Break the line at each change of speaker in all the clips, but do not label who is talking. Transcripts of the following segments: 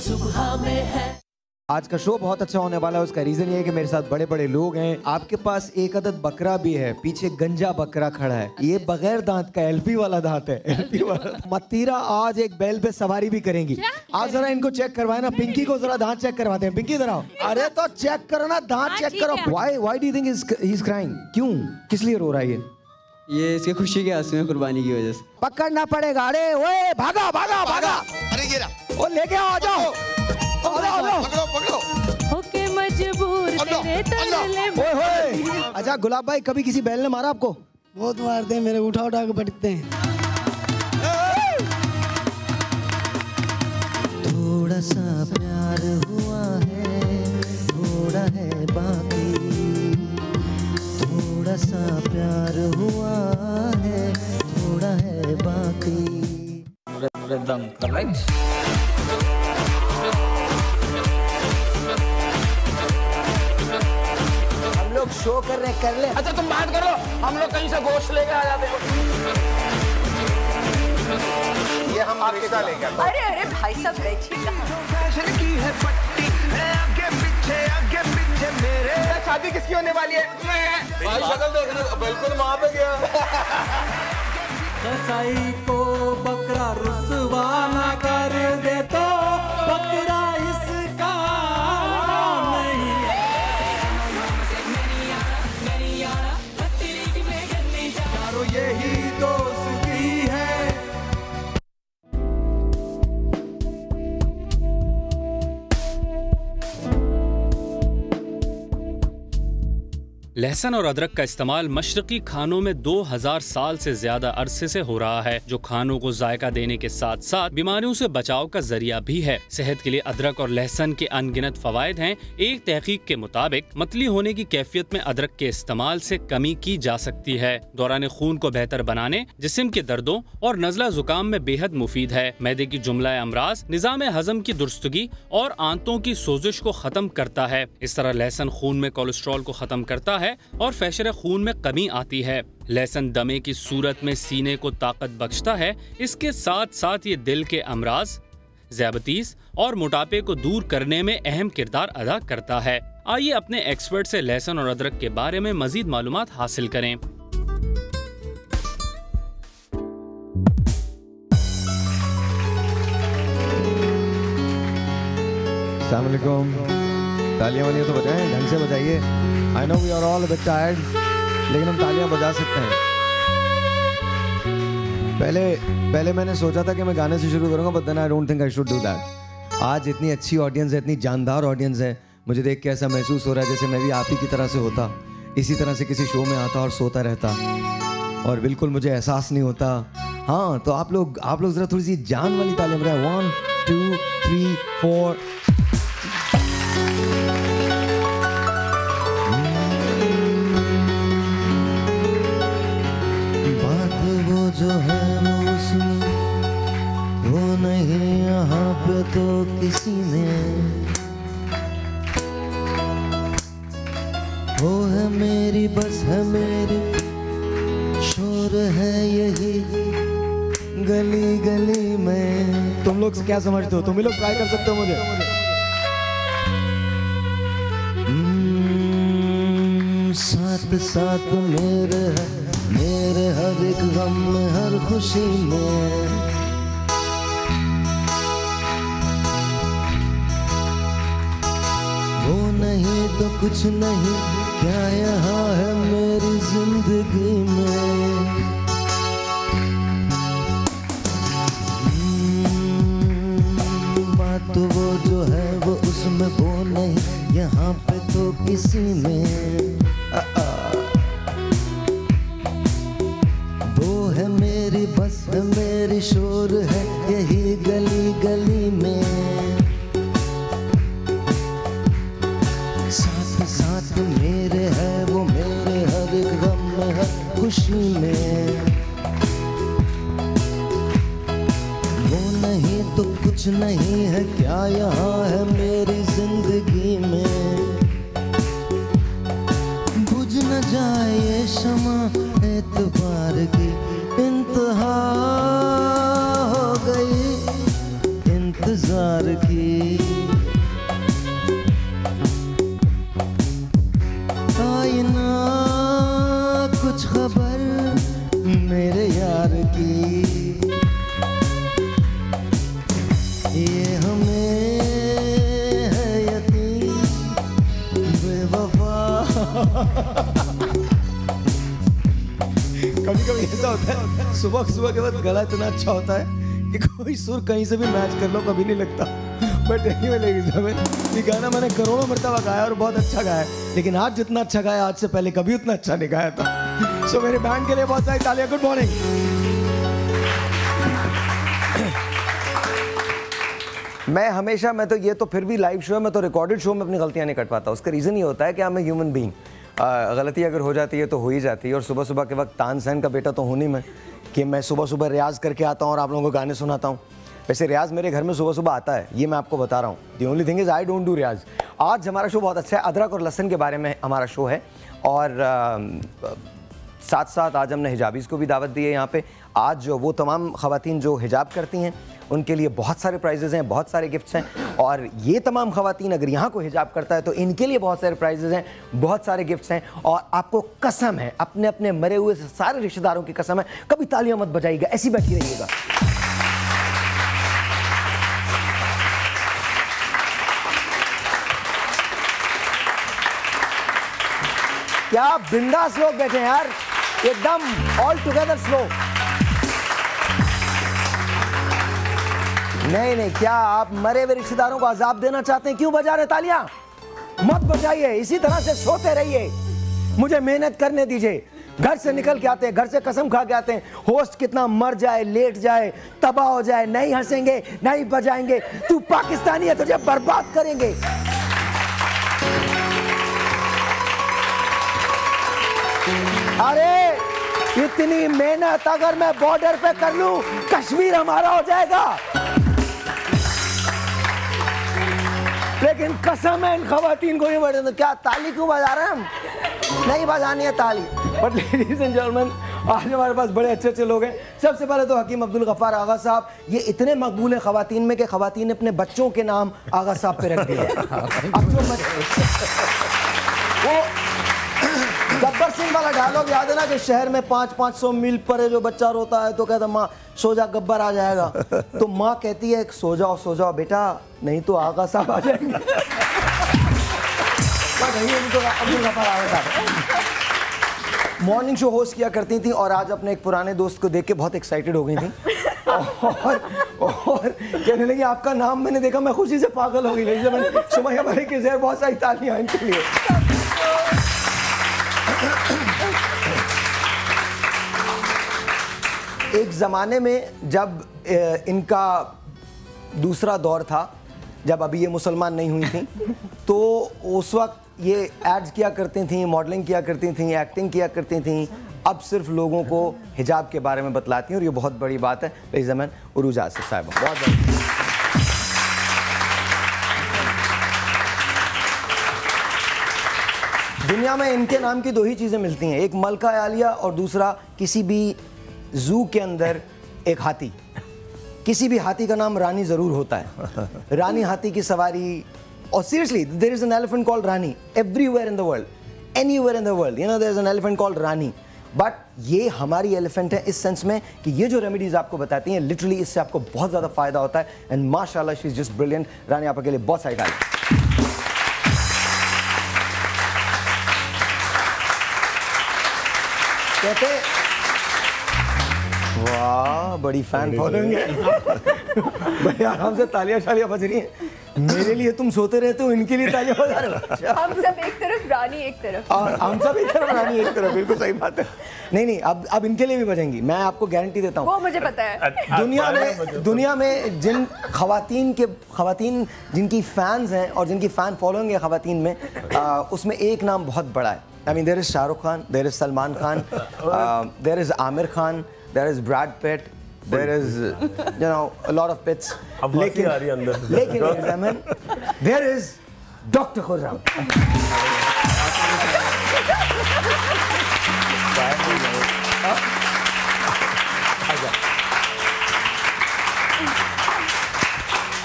सुबह में है।
आज का शो बहुत अच्छा होने वाला है। उसका रीजन ये है कि मेरे साथ बड़े बड़े लोग हैं। आपके पास एक अदद बकरा भी है, पीछे गंजा बकरा खड़ा है। ये बगैर दांत का एलपी वाला दांत है। एलपी वाला मतीरा आज एक बैल पे सवारी भी करेंगी। आज जरा इनको चेक करवाए ना। पिंकी को जरा दांत चेक करवाते हैं। पिंकी इधर आओ। अरे तो चेक करो ना, दांत चेक करो। Why do you think he is crying? क्यों, किस लिए रो रहा है
ये इसके खुशी के आंसू हैं कुर्बानी की वजह से।
पकड़ना पड़ेगा। अरे ओए भागा भागा भागा।
अरे ये रहा।
ओ लेके आओ, आ जाओ।
पकड़ो पकड़ो।
होके मजबूर तेरे तरले।
ओए होए। अच्छा गुलाब भाई, कभी किसी बैल ने मारा आपको?
बहुत मारते हैं मेरे, उठा उठा के पटकते हैं।
थोड़ा सा प्यार हुआ है, थोड़ा है बाकी। थोड़ा सा प्यार हुआ है, थोड़ा है बाकी।
Rhythm correct.
हम लोग शो कर रहे, कर ले।
अच्छा तुम बात करो, हम लोग कहीं से गोश्त लेके आ जाते हो।
ये हम रिश्ता लेके।
अरे अरे भाई साहब बैठिए कहाँ?
फैशन की है पट्टी, आगे पीछे मेरे। शादी किसकी होने वाली है?
भाई शक्ल देखने बिल्कुल वहाँ पे गया।
कसाई को बकरा रुसवा ना कर दे तो बकरा इसका नहीं है। यारो यही दोस्ती है।
लहसुन और अदरक का इस्तेमाल मशरकी खानों में 2000 साल से ज्यादा अरसे से हो रहा है, जो खानों को जायका देने के साथ साथ बीमारियों से बचाव का जरिया भी है। सेहत के लिए अदरक और लहसुन के अनगिनत फवायद हैं। एक तहकीक के मुताबिक मतली होने की कैफियत में अदरक के इस्तेमाल से कमी की जा सकती है। दौरान खून को बेहतर बनाने, जिस्म के दर्दों और नज़ला जुकाम में बेहद मुफीद है। मैदे की जुमला अमराज, निज़ाम हजम की दुरुस्तगी और आंतों की सोजिश को खत्म करता है। इस तरह लहसुन खून में कोलेस्ट्रॉल को खत्म करता है और फैशर खून में कमी आती है। लहसुन दमे की सूरत में सीने को ताकत बख्शता है। इसके साथ साथ ये दिल के अमराज, ज़ियाबतीस और मोटापे को दूर करने में अहम किरदार अदा करता है। आइए अपने एक्सपर्ट से लहसुन और अदरक के बारे में मजीद मालूमात हासिल करें।
अस्सलाम वालेकुम। तालियां वालियां तो बजाएं, ढंग से बजाइए। I know we are all a bit tired, लेकिन हम तालियां बजा सकते हैं। पहले मैंने सोचा था कि मैं गाने से शुरू करूंगा, but then I don't think I should do that। आज इतनी अच्छी ऑडियंस है, इतनी जानदार ऑडियंस है, मुझे देख के ऐसा महसूस हो रहा है जैसे मैं भी आप ही की तरह से होता, इसी तरह से किसी शो में आता और सोता रहता और बिल्कुल मुझे एहसास नहीं होता। हाँ, तो आप लोग ज़रा थोड़ी सी जान वाली तालियां बजाएं। 1 2 3 4।
जो है वो उसमें, वो नहीं यहाँ पे तो किसी ने। वो है मेरी, बस है मेरी, शोर है यही गली गली में।
तुम लोग क्या समझते हो? तुम ही लोग ट्राई कर सकते हो मुझे।
साथ साथ मेरे हर एक गम में, हर खुशी में। वो नहीं तो कुछ नहीं, क्या यहाँ है मेरी जिंदगी में। बात तो वो जो है वो उसमें, वो नहीं यहाँ पे तो किसी में। है मेरी, बस है मेरी, शोर है यही गली गली में। साथ साथ मेरे है वो, मेरे हर एक गम में, हर खुशी में। वो नहीं तो कुछ नहीं है, क्या यहाँ है मेरी जिंदगी में। बुझ न जाए ये शमा एतबार की, इंतहा हो गई इंतजार की। की, आई ना कुछ खबर मेरे यार की, ये हमें है यकीन बेवफा।
कभी कभी ऐसा होता है सुबह सुबह के बाद गला इतना अच्छा होता है कि कोई सुर कहीं से भी मैच कर लो कभी नहीं लगता। But anyway ladies and gentleman, ये गाना मैंने करोड़ों मरतबा गाया और बहुत अच्छा गाया है, लेकिन आज जितना अच्छा गाया आज से पहले कभी उतना अच्छा नहीं गाया था। सो मेरे बैंड के लिए बहुत सारी तालियां। Good morning. मैं तो ये तो फिर भी लाइव शो है, मैं तो रिकॉर्डेड शो में अपनी गलतियां नहीं कट पाता। उसका रीज़न ये होता है कि I am a human being. गलती अगर हो जाती है तो हो ही जाती है, और सुबह सुबह के वक्त तानसेन का बेटा तो हूँ नहीं मैं कि मैं सुबह सुबह रियाज़ करके आता हूँ और आप लोगों को गाने सुनाता हूँ। वैसे रियाज़ मेरे घर में सुबह सुबह आता है, ये मैं आपको बता रहा हूँ। The only thing is I don't do riyaz. आज हमारा शो बहुत अच्छा है, अदरक और लहसुन के बारे में हमारा शो है, और साथ साथ आज हमने हिजाबीज़ को भी दावत दी है यहाँ पे। आज जो वो तमाम ख़वातीन जो हिजाब करती हैं उनके लिए बहुत सारे प्राइजेज़ हैं, बहुत सारे गिफ्ट्स हैं, और ये तमाम ख़वातीन अगर यहाँ को हिजाब करता है तो इनके लिए बहुत सारे प्राइजेज़ हैं, बहुत सारे गिफ्ट्स हैं। और आपको कसम है, अपने अपने मरे हुए सारे रिश्तेदारों की कसम है, कभी तालियां मत बजाइएगा, ऐसी बैठी रहिएगा। क्या बिंदास लोग बैठे हैं यार, एकदम ऑल टुगेदर स्लो। नहीं, क्या आप मरे हुए रिश्तेदारों को अजाब देना चाहते हैं? क्यों बजा रहे तालियां? मत बजाइए, इसी तरह से सोते रहिए, मुझे मेहनत करने दीजिए। घर से निकल के आते हैं, घर से कसम खा के आते हैं, होस्ट कितना मर जाए, लेट जाए, तबाह हो जाए, नहीं हंसेंगे, नहीं बजाएंगे, तू पाकिस्तानी है, तुझे बर्बाद करेंगे। अरे इतनी मेहनत अगर मैं बॉर्डर पे कर लूं, कश्मीर हमारा हो जाएगा। लेकिन कसम है इन खवातीन को नहीं बढ़े, तो क्या ताली क्यों बजा रहे हैं हम? नहीं बजानी है ताली। बट लेडीज एंड जेंटलमैन, आज हमारे पास बड़े अच्छे अच्छे लोग हैं। सबसे पहले तो हकीम अब्दुल गफ्फार आगा साहब, ये इतने मकबूल हैं खवातीन में कि खवातीन ने अपने बच्चों के नाम आगा साहब पे रख दिए। अब जो वो गब्बर सिंह वाला डायलॉग याद है ना कि शहर में 500-500 मील पर है जो बच्चा रोता है तो कहता माँ सो जा गब्बर आ जाएगा, तो माँ कहती है सो जाओ बेटा, नहीं तो आगा साहब आ जाएंगे। अब्दुल गफ्फार आगा साहब मॉर्निंग शो होस्ट किया करती थी, और आज अपने एक पुराने दोस्त को देख के बहुत एक्साइटेड हो गई थी और कहने लगी आपका नाम मैंने देखा, मैं खुशी से पागल हो गई। सुमैया मलिक के ज़हर, बहुत सारी तालियां इनके लिए। एक ज़माने में जब इनका दूसरा दौर था, जब अभी ये मुसलमान नहीं हुई थी, तो उस वक्त ये एड्स किया करती थी, मॉडलिंग किया करती थी, एक्टिंग किया करती थी। अब सिर्फ लोगों को हिजाब के बारे में बतलाती हैं, और ये बहुत बड़ी बात है। लड़ीज़ एंड जेंटलमैन, उरूज आसिफ साहिबा, बहुत दुनिया में इनके नाम की दो ही चीज़ें मिलती हैं, एक मलका आलिया और दूसरा किसी भी जू के अंदर एक हाथी। किसी भी हाथी का नाम रानी ज़रूर होता है, रानी हाथी की सवारी। और seriously there is an elephant called Rani everywhere in the world, anywhere in the world, you know there is an elephant called Rani. But ये हमारी एलिफेंट है इस सेंस में कि ये जो रेमेडीज़ आपको बताती हैं, लिटरली इससे आपको बहुत ज़्यादा फ़ायदा होता है। एंड माशाल्लाह शी इज़ जस्ट ब्रिलियंट। रानी आपके लिए बहुत सारी तारीफ। कहते वाह बड़ी फैन फॉलोइंग है, बड़े आराम से तालियां शालियां बज रही हैं। मेरे लिए तुम सोते रहते हो, इनके लिए तालियां बजा रहे हो।
हम सब एक तरफ, रानी एक तरफ,
और हम सब एक तरफ, रानी एक तरफ। बिल्कुल सही बात है। नहीं, अब इनके लिए भी बजेंगी, मैं आपको गारंटी देता हूँ।
वो मुझे पता है।
दुनिया में जिन खवातीन जिनकी फैंस हैं और जिनकी फ़ैन फॉलोइंग है खवातीन में, उसमें एक नाम बहुत बड़ा है। I mean, there is Shah Rukh Khan, there is Salman Khan, there is Amir Khan, there is Brad Pitt, there is, you know, a lot of pits. लेकिन there is Dr. Khurram.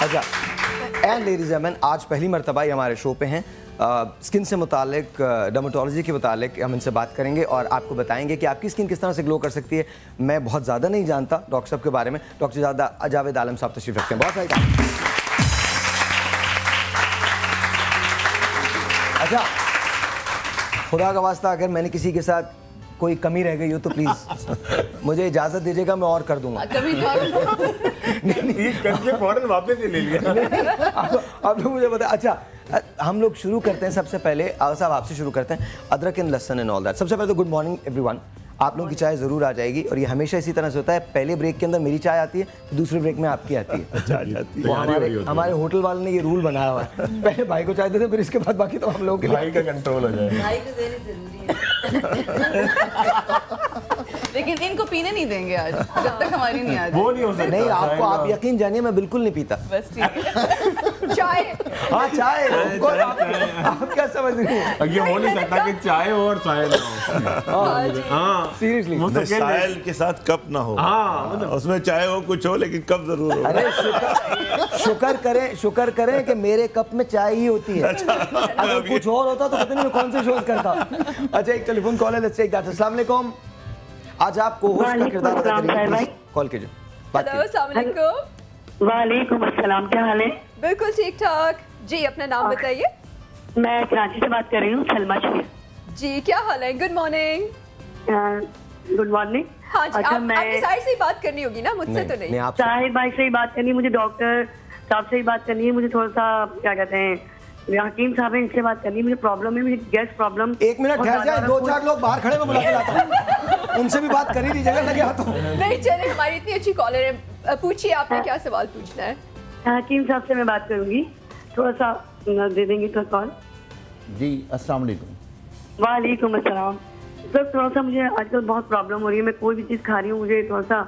अच्छा, and ladies and gentleman, आज पहली मर्तबा ये हमारे show पे हैं। Skin से मुतालिक, डर्मेटोलॉजी के मुतालिक हम इनसे बात करेंगे और आपको बताएंगे कि आपकी स्किन किस तरह से ग्लो कर सकती है। मैं बहुत ज़्यादा नहीं जानता डॉक्टर साहब के बारे में। डॉक्टर जावेद आलम साहब तशरीफ रखते हैं। बहुत सारी अच्छा, खुदा का वास्ता अगर मैंने किसी के साथ कोई कमी रह गई हो तो प्लीज मुझे इजाजत दीजिएगा, मैं और कर दूंगा।
नहीं करके फौरन वापस ही ले लिया।
आप लोग मुझे बताएं। अच्छा, हम लोग शुरू करते हैं। सबसे पहले साहब आपसे शुरू करते हैं। अदरक एंड लहसुन एंड ऑल दैट। सबसे पहले तो गुड मॉर्निंग एवरीवन। आप लोगों की चाय ज़रूर आ जाएगी और ये हमेशा इसी तरह से होता है। पहले ब्रेक के अंदर मेरी चाय आती है, तो दूसरे ब्रेक में आपकी आती है।
अच्छा, जाती है।
हमारे होटल वाले ने ये रूल बनाया हुआ है, पहले भाई को चाय देते, फिर इसके बाद बाकी तो हम लोगों के
भाई का कंट्रोल हो जाएगा।
भाई को देनी जरूरी है। लेकिन इनको पीने नहीं देंगे आज, जब तक हमारी नहीं आ जाए।
वो नहीं हो सकता।
नहीं, आपको आप यकीन जानिए मैं बिल्कुल नहीं पीता।
बस ठीक है। चाय,
हाँ चाय। आप क्या समझ रही हैं?
ये हो नहीं सकता कि चाय हो और सायल ना हो। हाँ
सीरियसली,
सायल के साथ कप ना हो।
हाँ,
उसमें चाय हो कुछ हो लेकिन कप जरूर हो।
अरे शुक्र करें कि मेरे कप में चाय ही होती है। अगर कुछ और होता तो पता नहीं मैं कौन से शोज करता। अच्छा, एक टेलीफोन कॉल है, लेट्स टेक दैट। अस्सलाम वालेकुम। आज आप को-होस्ट का किरदार अदा करेंगे। कॉल कीजिए, बात कीजिए।
अस्सलाम वालेकुम।
वालेकुम अस्सलाम, क्या हाल है?
बिल्कुल ठीक ठाक जी। अपना नाम बताइए।
मैं कराची से बात कर रही हूँ, सलमा शेख
जी। क्या हाल है? Good morning.
Good morning.
हाँ जी, आपकी साइड से ही बात करनी होगी ना, मुझसे तो नहीं।
साहिद भाई से ही बात करनी है मुझे, डॉक्टर साहब से ही बात करनी है मुझे। थोड़ा सा क्या कहते हैं, हकीम साहब है, इनसे बात करनी है। मुझे प्रॉब्लम है, मुझे गैस प्रॉब्लम।
एक मिनट ठहर जाए, 2-4 लोग बाहर खड़े, मैं बुला के लाता हूं। उनसे भी बात कर ही दीजिएगा, लगे हाथों।
नहीं चले, हमारी इतनी अच्छी कॉलर है। पूछिए, आपने क्या सवाल पूछना है?
हकीम साहब से मैं बात करूंगी, थोड़ा सा दे देंगे तो कॉल।
जी अस्सलाम वालेकुम।
वालेकुम अस्सलाम। सर थोड़ा सा मुझे आजकल बहुत प्रॉब्लम हो रही है। मैं कोई भी चीज़ खा रही हूँ, मुझे थोड़ा सा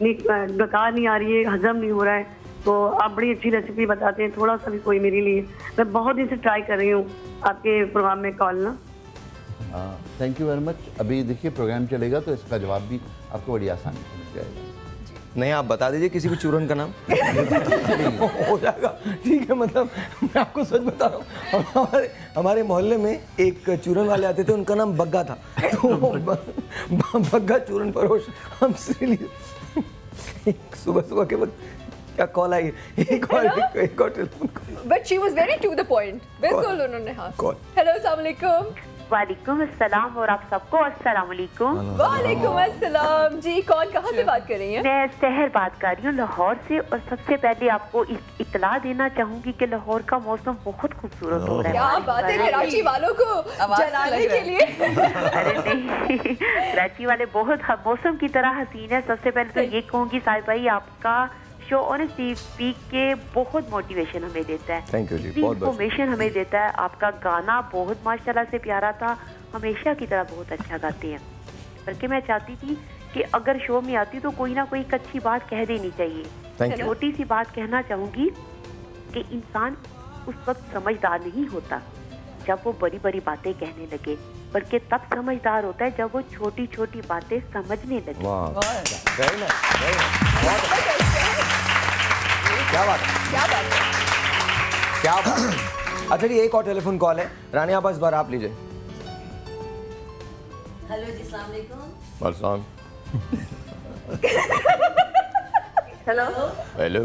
डकार नहीं आ रही है, हजम नहीं हो रहा है। तो आप बड़ी अच्छी रेसिपी बताते हैं, थोड़ा सा भी कोई मेरे लिए। मैं बहुत दिन से ट्राई कर रही हूँ आपके प्रोग्राम में कॉल ना।
Thank you very much. अभी देखिए प्रोग्राम चलेगा तो इसका जवाब भी आपको बड़ी आसानी से मिल जाएगा।
नहीं, आप बता दीजिए किसी भी चूरन का नाम। हो जाएगा, ठीक है। मतलब मैं आपको सच बता रहा हूँ, हमारे मोहल्ले में एक चूरन वाले आते थे, उनका नाम बग्गा था। तो बग्गा चूरन फरोश। हम सुबह के वक्त क्या कॉल आई, एक और telephone call.
But she was very to the point. बिल्कुल उन्होंने। हाँ, हेलो, अस्सलाम वालेकुम।
वालेकुम अस्सलाम और आप सबको अस्सलाम वालेकुम।
वालेकुम अस्सलाम जी। कौन, कहाँ से बात कर रही हैं?
मैं सहर बात कर रही हूँ, लाहौर से। और सबसे पहले आपको इत्तला देना चाहूंगी कि लाहौर का मौसम बहुत खूबसूरत हो रहा है।
क्या बात है, कराची वालों को जलाने के लिए।
अरे नहीं, कराची वाले बहुत मौसम की तरह हसीन है। सबसे पहले तो ये कहूँगी साहिब भाई, आपका शो ऑनेस्टली स्पीक के बहुत मोटिवेशन हमें देता है।
थैंक यू जी,
बहुत इन्फॉर्मेशन हमें देता है। आपका गाना बहुत माशाल्लाह से प्यारा था, हमेशा की तरह बहुत अच्छा गाते हैं। बल्कि मैं चाहती थी कि अगर शो में आती तो कोई ना कोई एक अच्छी बात कह देनी चाहिए। छोटी सी बात कहना चाहूँगी कि इंसान उस वक्त समझदार नहीं होता जब वो बड़ी बड़ी बातें कहने लगे, बल्कि तब समझदार होता है जब वो छोटी छोटी बातें समझने लगे।
क्या बात है,
क्या बात है,
क्या बात है। अच्छा जी, एक और टेलीफोन कॉल है। रानी आप इस बार आप लीजिए।
हेलो जी, अस्सलाम वालेकुम।
वालेकुम।
Hello
hello.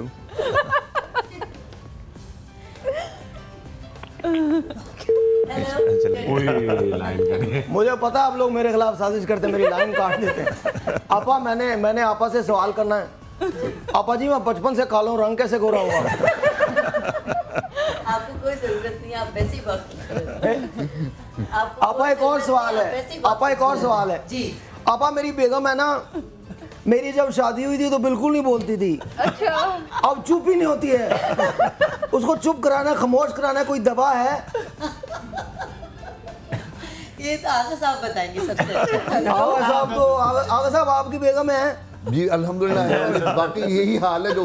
मुझे पता आप लोग मेरे खिलाफ साजिश करते हैं, मेरी लाइन काट देते हैं। आपा मैंने आपा से सवाल करना है। आपा जी, मैं बचपन से काला हूं, रंग कैसे गोरा हुआ?
आपको कोई जरूरत नहीं, आप वैसी बात।
आपा एक और सवाल है। आपा एक और सवाल है जी। आपा मेरी बेगम है ना, मेरी जब शादी हुई थी तो बिल्कुल नहीं बोलती थी।
अच्छा।
अब चुप ही नहीं होती है। उसको चुप कराना, खामोश कराना कोई दवा है?
ये तो आगा साहब बताएंगे सबसे अच्छा।
आगा साहब आपकी बेगम है?
जी अल्हम्दुलिल्लाह है। बाकी यही हाल है जो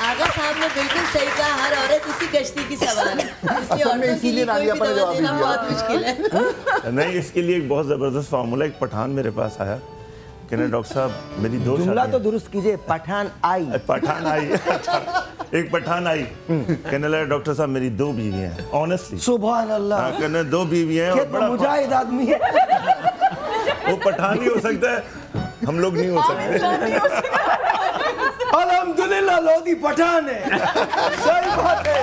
आगा साहब ने बिल्कुल सही कहा, हर औरत इसी कश्ती की
किस्सा बना रहे हैं। इसलिए
असल में
औरतों के
इसीलिए
लिए कोई
नादिया
भी
पर
दवा
जवाब
देना
दिया।
बहुत मुश्किल है।
नहीं, इसके लिए एक बहुत ज़बरदस्त फार्मूला, एक पठान मेरे पास आया, कहने डॉक्टर साहब मेरी 2
जुमला
शादियां।
तो दुरुस्त कीजिए, पठान आई।
पठान आई। एक पठान आई, कहने लगा डॉक्टर साहब मेरी 2 बीवियां हैं, ऑनेस्टली।
सुभान अल्लाह।
कहने 2 बीवियां हैं और बड़ा
मुजाहिद आदमी है।
वो पठान ही हो सकता है, हम लोग नहीं हो सकते।
अल्हम्दुलिल्लाह लोधी पठान है। सही बात है।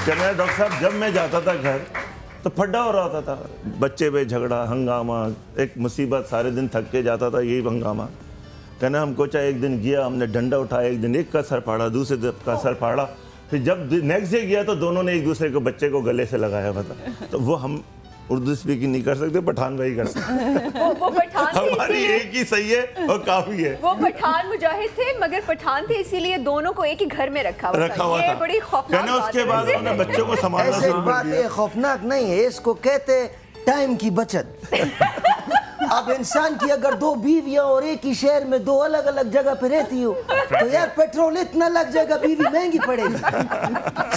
कहने डॉक्टर साहब जब मैं जाता था घर तो फड्डा हो रहा था, बच्चे पे झगड़ा, हंगामा, एक मुसीबत, सारे दिन थक के जाता था, यही हंगामा। कहना हमको चाहे एक दिन गया, हमने डंडा उठाया, एक दिन एक का सर फाड़ा, दूसरे दिन का सर फाड़ा, फिर जब नेक्स्ट डे गया तो दोनों ने एक दूसरे को बच्चे को गले से लगाया हुआ था। तो वो हम उर्दू स्पीकिंग नहीं कर सकते, पठान भाई कर सकते।
वो पठान थे
हमारी
इसीलिए-
एक ही सही है और काफी है।
वो पठान मुजाहिद थे, मगर पठान थे इसीलिए दोनों को एक ही घर में रखा हुआ था। ये बड़ी खौफनाक
कहना उसके बाद
बात है।
उन्होंने बच्चों को संभालना
ऐसी
शुरू कर
बात
दिया।
ये खौफनाक नहीं है, इसको कहते टाइम की बचत। अब इंसान की अगर 2 बीवियां और एक ही शहर में 2 अलग अलग जगह पे रहती हो तो यार पेट्रोल इतना लग जाएगा, बीवी महंगी पड़ेगी।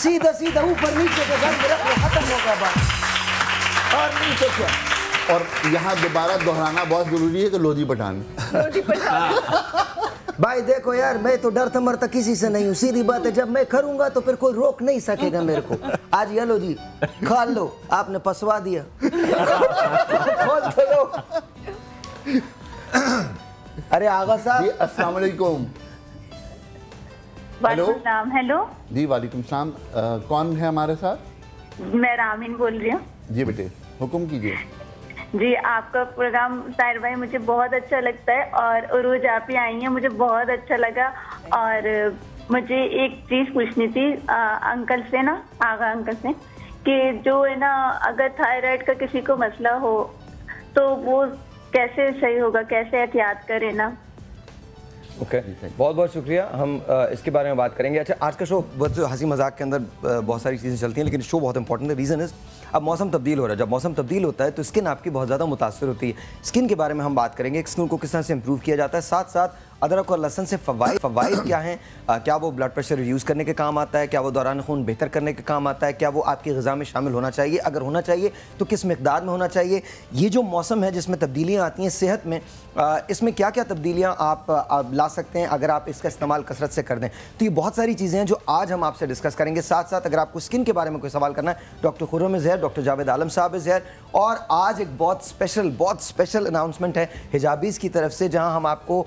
सीधा सीधा ऊपर नीचे के घर में रख लो, खत्म होगा बात। और नहीं तो क्या।
और यहाँ दोबारा दोहराना बहुत जरूरी है कि लोधी पठान।
भाई देखो यार, मैं तो डरता मरता किसी से नहीं हूँ, सीधी बात है। जब मैं करूंगा तो फिर कोई रोक नहीं सकेगा मेरे को। आज ये लो जी, खा लो, आपने पसवा दिया। खोल के लो। अरे आगा साहब,
अस्सलाम वालेकुम।
वालेकुम सलाम। हेलो
जी वालेकुम सलाम। कौन है हमारे साथ?
मैं रामीन बोल रही हूँ।
जी बेटे हुक्म कीजिए।
जी आपका प्रोग्राम ताहिर भाई मुझे बहुत अच्छा लगता है और उरूज आप ही आई हैं, मुझे बहुत अच्छा लगा। और मुझे एक चीज़ पूछनी थी अंकल से ना, आगा अंकल से, कि जो है ना अगर थायराइड का किसी को मसला हो तो वो कैसे सही होगा, कैसे एहतियात करें ना।
ओके बहुत बहुत शुक्रिया, हम इसके बारे में बात करेंगे। अच्छा आज का शो बहुत हंसी मजाक के अंदर बहुत सारी चीज़ें चलती हैं, लेकिन शो बहुत इंपॉर्टेंट है। रीज़न इज़ अब मौसम तब्दील हो रहा है, जब मौसम तब्दील होता है तो स्किन आपकी बहुत ज़्यादा मुतासर होती है। स्किन के बारे में हम बात करेंगे, स्किन को किस तरह से इंप्रूव किया जाता है, साथ साथ अदरक और लहसुन से फ़वाइद क्या हैं, क्या वो ब्लड प्रेशर रिड्यूस करने के काम आता है, क्या वो दौरान खून बेहतर करने के काम आता है, क्या वो आपकी ग़िज़ा में शामिल होना चाहिए, अगर होना चाहिए तो किस मिक़दार में होना चाहिए। ये जो मौसम है जिसमें तब्दीलियाँ आती हैं सेहत में, इसमें क्या क्या तब्दीलियाँ आप ला सकते हैं अगर आप इसका इस्तेमाल कसरत से कर दें। तो ये बहुत सारी चीज़ें हैं जो आज हम आपसे डिस्कस करेंगे। साथ साथ अगर आपको स्किन के बारे में कोई सवाल करना है, doctor Khurram is here, doctor Javed Alam sahab is here. और आज एक बहुत स्पेशल अनाउंसमेंट है हिजाबीज़ की तरफ से, जहाँ हम आपको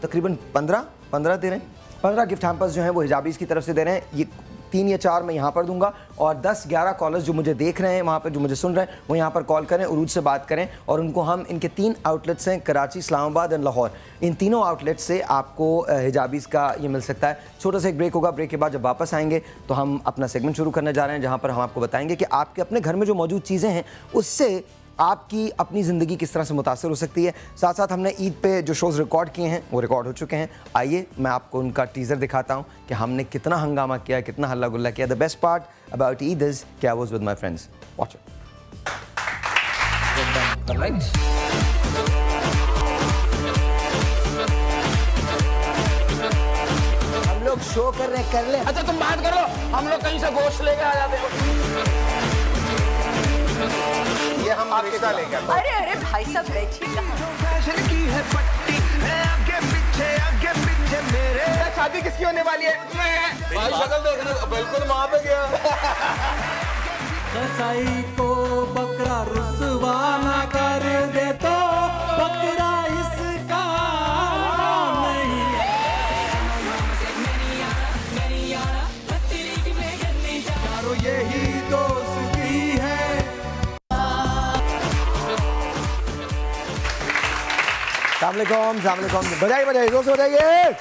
तकरीबन 15 दे रहे हैं, 15 गिफ्ट हैम्पर्स जो हैं वो हिजाबीज़ की तरफ से दे रहे हैं। ये 3 या 4 मैं यहाँ पर दूंगा और 10-11 कॉलर्स जो मुझे देख रहे हैं वहाँ पर, जो मुझे सुन रहे हैं, वो यहाँ पर कॉल करें, उरूज से बात करें और उनको हम इनके 3 आउटलेट्स हैं, कराची, इस्लामाबाद एंड लाहौर। इन तीनों आउटलेट से आपको हिजाबीज़ का ये मिल सकता है। छोटा सा एक ब्रेक होगा, ब्रेक के बाद जब वापस आएंगे तो हम अपना सेगमेंट शुरू करने जा रहे हैं, जहाँ पर हम आपको बताएंगे कि आपके अपने घर में जो मौजूद चीज़ें हैं उससे आपकी अपनी ज़िंदगी किस तरह से मुतासर हो सकती है। साथ साथ हमने ईद पे जो शोज़ रिकॉर्ड किए हैं वो रिकॉर्ड हो चुके हैं। आइए मैं आपको उनका टीज़र दिखाता हूँ कि हमने कितना हंगामा किया, कितना हल्ला गुल्ला किया। The best part about Eid is कि I was with my friends. Watch it.
हम लोग शो कर रहे हैं, कर ले।
अच्छा तुम बात करो, हम लोग कहीं से गोश्त लेके आ जाते हो।
ये हम आपके साथ लेकर।
अरे अरे भाई साहब बैठिए कहाँ?
फैशन की है पट्टी है आगे पीछे मेरे। शादी किसकी होने वाली है? भाई शक्ल देखना, बिल्कुल वहां पे गया।
कसाई को बकरा रुसवा ना कर दे तो बकरा इसका नहीं। यारो यही दोस्ती है।
सलाम, बजाइए जोर से बजाइए।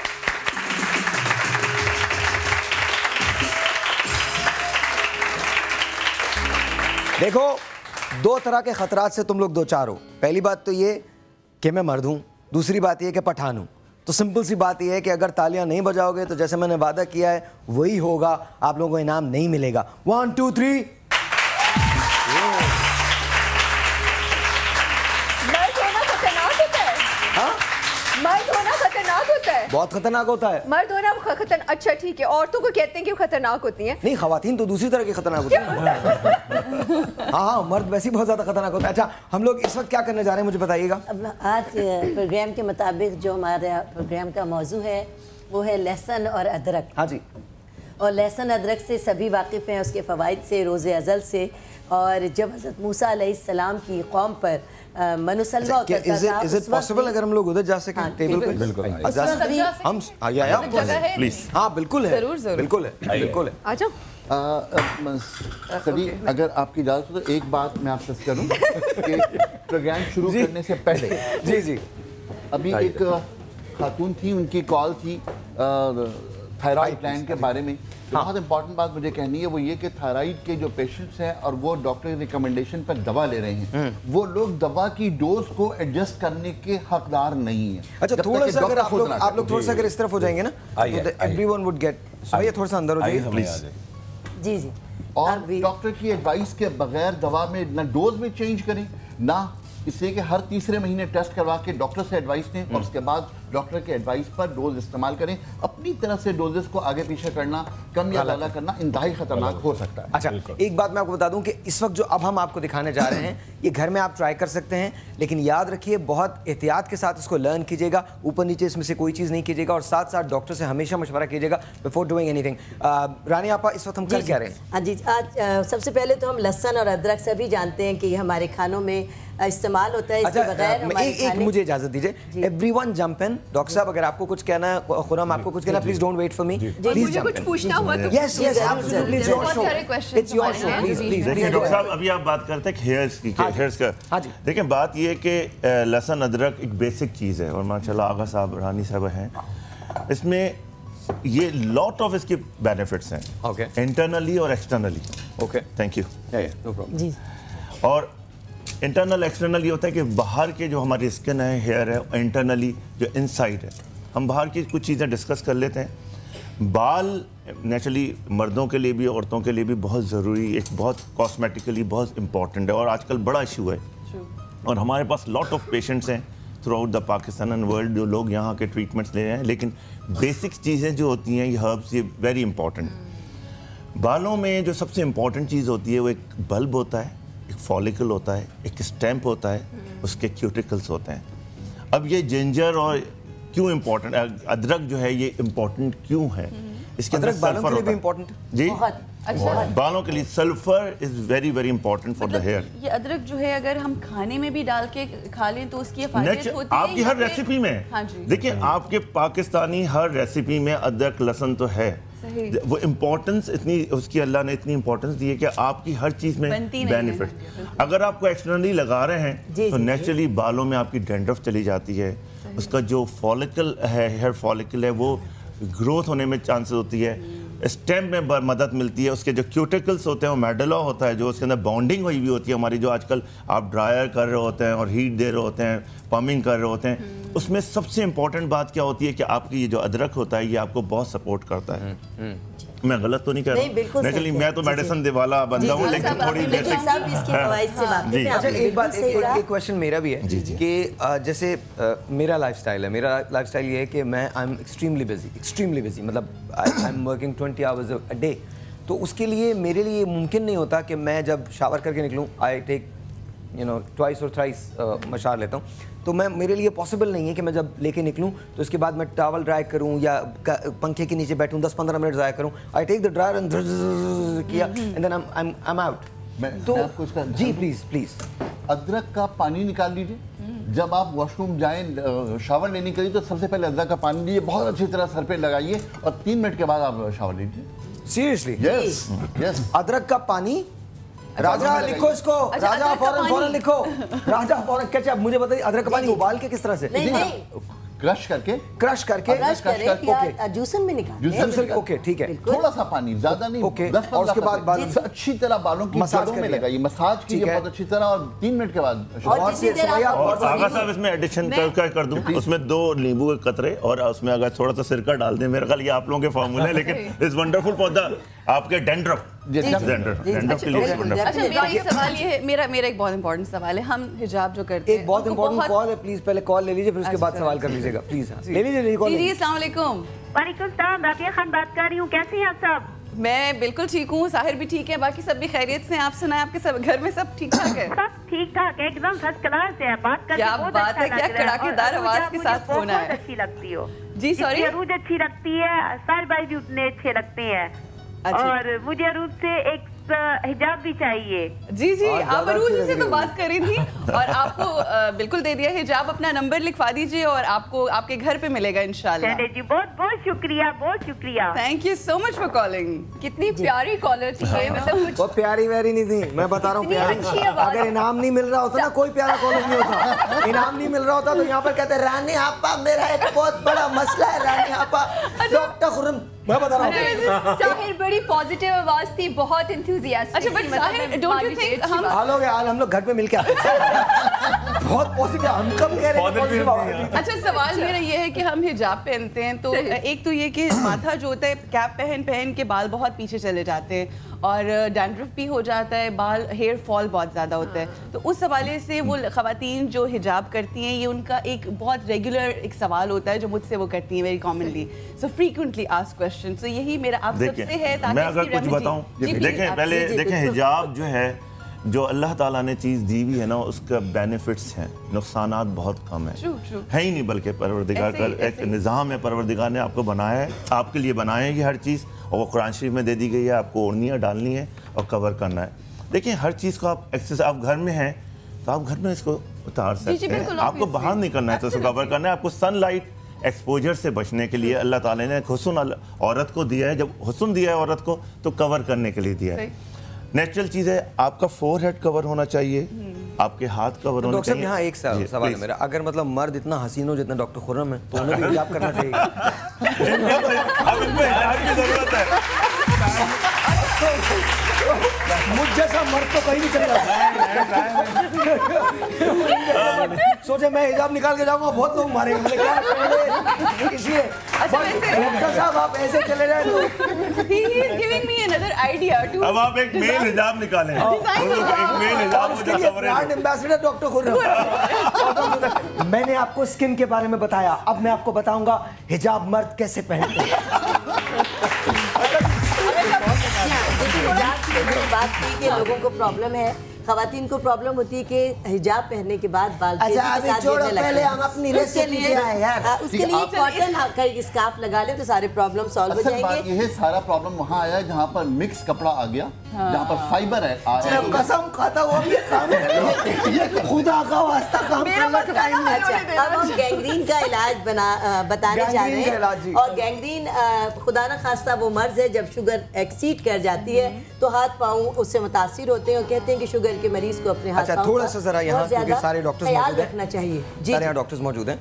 देखो 2 तरह के खतरात से तुम लोग 2-4 हो। पहली बात तो ये कि मैं मर्द हूं, दूसरी बात ये कि पठान हूं। तो सिंपल सी बात यह है कि अगर तालियां नहीं बजाओगे तो जैसे मैंने वादा किया है वही होगा, आप लोगों को इनाम नहीं मिलेगा। 1 2 3।
मर्द होना खतरनाक होता है।
हाँ?
मर्द होना खतरनाक होता है?
बहुत खतरनाक होता है।
मर्द होना खतरनाक, अच्छा ठीक है, औरतों को कहते हैं कि वो खतरनाक होती हैं।
नहीं, खवातीन तो दूसरी तरह की खतरनाक होती है। हाँ, मर्द वैसे ही बहुत ज्यादा खतरनाक होता है। अच्छा, हम लोग इस वक्त क्या करने जा रहे हैं, मुझे बताइएगा।
अब आज प्रोग्राम के मुताबिक जो हमारा प्रोग्राम का मौजू है वो है लहसुन और अदरक।
हाँ जी।
और लहसुन अदरक से सभी वाकिफ़ हैं, उसके फ़वाइद से, रोज़े अज़ल से। और जब हज़रत मूसा अलैहिस्सलाम की कौम पर मनुसलवा होता था,
इज़ इट पॉसिबल अगर हम लोग उधर जा सकें टेबल पे?
बिल्कुल।
हम प्लीज। हाँ बिल्कुल है, बिल्कुल है, बिल्कुल है।
आ जाओ।
सभी, अगर आपकी इजाज़त हो तो एक बात मैं आपसे करूं कि प्रोग्राम शुरू करने से पहले
जी जी
अभी एक खातून थी, उनकी कॉल थी थायराइड ग्लैंड के बारे में। बहुत इंपॉर्टेंट बात मुझे कहनी है वो ये कि थायराइड के जो पेशेंट्स हैं और वो डॉक्टर की रिकमेंडेशन पर दवा ले रहे हैं, वो लोग दवा की डोज को एडजस्ट करने के हकदार नहीं है।
अच्छा, थोड़ा सा अगर आप लोग थोड़ा सा अगर इस तरफ हो जाएंगे ना, एवरीवन वुड गेट। आइए थोड़ा सा अंदर हो जाइए प्लीज।
जी जी।
और डॉक्टर की एडवाइस के बगैर दवा में ना डोज में चेंज करें, ना इसलिए कि हर तीसरे महीने टेस्ट करवा के डॉक्टर से एडवाइस लें और उसके बाद डॉक्टर के एडवाइस पर डोज इस्तेमाल करें। अपनी तरफ से डोजेस को आगे पीछे करना, कम या ज़्यादा करना इंतहाई खतरनाक हो सकता है।
अच्छा, एक बात मैं आपको बता दूं कि इस वक्त जो अब हम आपको दिखाने जा रहे हैं ये घर में आप ट्राई कर सकते हैं, लेकिन याद रखिए बहुत एहतियात के साथ इसको लर्न कीजिएगा। ऊपर नीचे इसमें से कोई चीज़ नहीं कीजिएगा और साथ साथ डॉक्टर से हमेशा मशवरा कीजिएगा बिफोर डूइंग एनीथिंग। रानी आपा, इस वक्त हम कर क्या रहे हैं?
हाँ जी, आज सबसे पहले तो हम लहसुन और अदरक सभी जानते हैं कि ये हमारे खानों में इस्तेमाल होता है। इसके बगैर
एक मुझे इजाजत दीजिए। Everyone jump in. डॉक्टर साहब अगर आपको कुछ कहना है, खुरम आपको कुछ कहना है, please don't wait for me.
मुझे कुछ पूछना हुआ तो
yes yes absolutely, it's your show, it's your show, please please.
देखिए डॉक्टर साहब, अभी आप बात करते हैं हेयर्स की, हेयर्स का। हाँ जी। देखिए बात ये है कि लहसुन अदरक एक बेसिक चीज़ है और माशाल्लाह आगा साहब, रानी साहब हैं, इसमें ये लॉट ऑफ इसके बेनिफिट्स हैं।
ओके।
इंटरनली और externally.
Okay,
thank you.
No problem
जी।
और इंटरनल एक्सटर्नल ये होता है कि बाहर के जो हमारी स्किन है, हेयर है, इंटरनली जो इनसाइड है, हम बाहर की कुछ चीज़ें डिस्कस कर लेते हैं। बाल नेचुरली मर्दों के लिए भी औरतों के लिए भी बहुत ज़रूरी, एक बहुत कॉस्मेटिकली बहुत इंपॉर्टेंट है और आजकल बड़ा इशू है। और हमारे पास लॉट ऑफ पेशेंट्स हैं through out the Pakistan and world जो लोग यहाँ के ट्रीटमेंट्स ले रहे हैं, लेकिन बेसिक चीज़ें जो होती हैं ये हर्ब्स, ये वेरी इंपॉर्टेंट। बालों में जो सबसे इंपॉर्टेंट चीज़ होती है वो एक बल्ब होता है, एक फॉलिकल होता है, एक स्टैम्प होता है, उसके क्यूटिकल्स होते हैं। अब ये जिंजर और क्यों इम्पोर्टेंट, अदरक जो है ये इम्पोर्टेंट क्यों है? इसके अंदर
बालों के लिए भी इम्पोर्टेंट
जी, बालों के लिए sulphur is very very important for the hair.
ये अदरक जो है अगर हम खाने में भी डाल के खा लें तो उसकी फायदे होती है
आपकी हर रेसिपी में।
हाँ जी।
देखिए आपके पाकिस्तानी हर रेसिपी में अदरक लहसुन तो है, वो इम्पोर्टेंस इतनी उसकी अल्लाह ने इतनी इम्पोर्टेंस दी है कि आपकी हर चीज़ में बेनिफिट। अगर आपको एक्सटर्नली लगा रहे हैं तो नेचुरली बालों में आपकी डैंड्रफ चली जाती है, उसका जो फॉलिकल है, हेयर फॉलिकल है, वो ग्रोथ होने में चांसेस होती है, स्टेम में मदद मिलती है, उसके जो क्यूटिकल्स होते हैं वो मेडुला होता है जो उसके अंदर बॉन्डिंग हुई भी होती है हमारी, जो आजकल आप ड्रायर कर रहे होते हैं और हीट दे रहे होते हैं, पम्पिंग कर रहे होते हैं, उसमें सबसे इंपॉर्टेंट बात क्या होती है कि आपकी ये जो अदरक होता है ये आपको बहुत सपोर्ट करता है। मैं गलत तो नहीं कह रहा हूँ, नेचुरली मैं तो मेडिसिन वाला बंदा हूँ, लेकिन थोड़ी बेसिक।
अच्छा, एक बात, एक क्वेश्चन मेरा भी है कि जैसे मेरा लाइफस्टाइल है, मेरा लाइफस्टाइल ये है कि मैं आई एम एक्सट्रीमली बिजी, मतलब I am working 20 hours a day. तो उसके लिए मेरे लिए मुमकिन नहीं होता कि मैं जब शावर करके निकलूँ, आई टेक ट्वाइस और थ्राइस मशार लेता हूँ, तो मैं मेरे लिए पॉसिबल नहीं है कि मैं जब लेके निकलूँ तो उसके बाद मैं टॉवल ड्राई करूँ या पंखे के नीचे बैठूँ 10-15 मिनट ड्राई करूँ। I take the dryer and किया and then I am out. तो आपको इसका जी प्लीज
अदरक का पानी निकाल लीजिए। जब आप वॉशरूम जाएं, शावर लेने के लिए तो सबसे पहले अदरक का पानी लीजिए, बहुत अच्छी तरह सर पे लगाइए और 3 मिनट के बाद आप शावर लीजिए।
सीरियसली?
यस।
अदरक का पानी। राजा लिखो इसको, राजा फौरन लिखो, राजा फौरन। क्या मुझे बताइए अदरक का पानी उबाल के किस तरह से?
क्रश करके
जूसन में निकाल।
ओके ठीक है,
थोड़ा सा पानी, ज्यादा नहीं।
ओके, और उसके बाद बालों
अच्छी तरह बालों की जड़ों में लगाइए, मसाज कीजिए बहुत अच्छी तरह और 3 मिनट के बाद।
और आगा साहब इसमें एडिशन कर दूं, उसमें 2 नींबू के कतरे और उसमें अगर थोड़ा सा सिरका डाल दें, मेरे ख्याल ये आप लोगों के फॉर्मूले हैं, लेकिन इट्स वंडरफुल फॉर द आपके डैंड्रफ। डैंड्रफ के लिए
अच्छा, मेरा एक सवाल ये है, मेरा एक बहुत इंपॉर्टेंट सवाल है, हम हिजाब जो करते हैं,
एक बहुत इंपॉर्टेंट कॉल है, प्लीज पहले कॉल ले लीजिए, फिर उसके बाद सवाल कर लीजिएगा, प्लीज ले लीजिए कॉल।
जी अस्सलाम वालेकुम।
वालेकुम सलाम, राबिया खान बात कर रही हूँ, कैसे हैं आप सब?
मैं बिल्कुल ठीक हूँ, साहिर भी ठीक है, बाकी सब भी खैरियत से हैं। आप सुनाएं, आपके सब घर में सब ठीक ठाक है?
सब ठीक ठाक है, एकदम फर्स्ट क्लास है। बात करके
क्या
बहुत
बात
अच्छा
है, क्या
लग रहा है।
कड़ाकेदार आवाज के साथ फोन आया।
बहुत अच्छी लगती हो
जी, सॉरी।
अरूज अच्छी लगती है, साहिर भाई भी उतने अच्छे लगते हैं। और मुझे अरूज से एक हिजाब भी चाहिए।
जी जी, आप अरूज से तो बात कर रही थी और आपको बिल्कुल दे दिया हिजाब। अपना नंबर लिखवा दीजिए और आपको आपके घर पे मिलेगा इंशाल्लाह।
जी, बहुत बहुत शुक्रिया, बहुत शुक्रिया।
Thank you so much for calling. कितनी प्यारी कॉलर थी ये, मतलब कुछ
वो प्यारी वैरी नहीं थी, मैं बता रहा हूँ प्यारी। अगर इनाम नहीं मिल रहा होता ना, कोई प्यारा कॉलर नहीं होता। इनाम नहीं मिल रहा होता तो यहाँ पर कहते रानी आपा मेरा एक बहुत बड़ा मसला है, रानी आपा डॉक्टर खुर्रम, मैं बता रहा हूँ।
साहिर बड़ी पॉजिटिव आवाज थी, बहुत एंथुसियास्टिक।
अच्छा, but Sahir don't you think हम
हम लोग घर पे मिलके आते हैं। बहुत पॉजिटिव, हम कब कह रहे हैं पॉजिटिव आवाज।
अच्छा, सवाल मेरा ये है कि हम हिजाब पहनते हैं तो एक तो ये कि माथा जो होता है कैप पहन के बाल बहुत पीछे चले जाते हैं और डैंड्रफ भी हो जाता है, बाल हेयर फॉल बहुत ज़्यादा होता है। तो उस हवाले से वो ख़वातीन जो हिजाब करती हैं, ये उनका एक बहुत रेगुलर एक सवाल होता है जो मुझसे वो करती हैं वेरी कॉमनली, सो फ्रीक्वेंटली आस्क्ड क्वेश्चन। तो यही मेरा आप सबसे है ताकि
मैं अगर कुछ बताऊं, देखें पहले देखें हिजाब जो है, जो अल्लाह ताला ने चीज़ दी हुई है ना, उसका बेनिफिट्स हैं, नुकसानात बहुत कम है। है ही नहीं, बल्कि परवरदिगार का एक निज़ाम है, परवरदिगार ने आपको बनाया है, आपके लिए बनाया है ये हर चीज़, और वो कुरान शरीफ में दे दी गई है। आपको ओढ़नी है, डालनी है और कवर करना है। देखिए हर चीज़ को आप एक्सेस, आप घर में हैं तो आप घर में इसको उतार सकते हैं, आपको बाहर नहीं करना है तो इसको कवर करना है। आपको सनलाइट एक्सपोजर से बचने के लिए अल्लाह ताला ने हुस्न औरत को दिया है। जब हुस्न दिया है औरत को तो कवर करने के लिए दिया है। नेचुरल चीज़ है, आपका फोरहेड कवर होना चाहिए, आपके हाथ कवर होना चाहिए।
यहाँ एक सवाल है मेरा, अगर मतलब मर्द इतना हसीन हो जितना डॉक्टर खुर्रम है तो उन्हें भी हिजाब करना चाहिए।
अब इनको हिजाब की जरूरत है।
मुझ जैसा मर्द तो कहीं नहीं चल रहा। सोचे मैं हिजाब निकाल के जाऊंगा, बहुत लोग मारेंगे, मुझे क्या इसलिए डॉक्टर साहब आप ऐसे चले जाए तो
he is giving me another idea to
अब आप एक मेल हिजाब निकालें, एक मेल हिजाब
ब्रांड एम्बेसडर डॉक्टर खुर्रम। मैंने आपको स्किन के बारे में बताया, अब मैं आपको बताऊंगा हिजाब मर्द कैसे पहनते हैं।
बात की कि लोगों को प्रॉब्लम है, खवातीन को प्रॉब्लम होती है कि हिजाब पहनने के बाद बाल
अच्छा अभी छोड़ो, पहले हम अपनी रेसिपी जाए यार।
उसके लिए कॉटन का स्कार्फ लगा ले तो सारे प्रॉब्लम सॉल्व हो जाएंगे।
ये सारा प्रॉब्लम वहाँ आया है जहाँ पर मिक्स कपड़ा आ गया, जहाँ पर फाइबर है।
कसम खाता वो भी काम ये खुदा का वास्ता काम करना टाइम नहीं।
अच्छा, अब हम गैंग्रीन का इलाज बताने जा रहे हैं। और गैंग्रीन खुदा न खास्ता वो मर्ज है जब शुगर एक्सीड कर जाती है तो हाथ पाँव उससे मुतासिर होते हैं और कहते हैं कि शुगर के मरीज को अपने हाथ
पाँव थोड़ा सा जरा यहाँ क्योंकि सारे डॉक्टर्स मौजूद हैं,
रखना चाहिए।
सारे यहाँ डॉक्टर्स मौजूद हैं।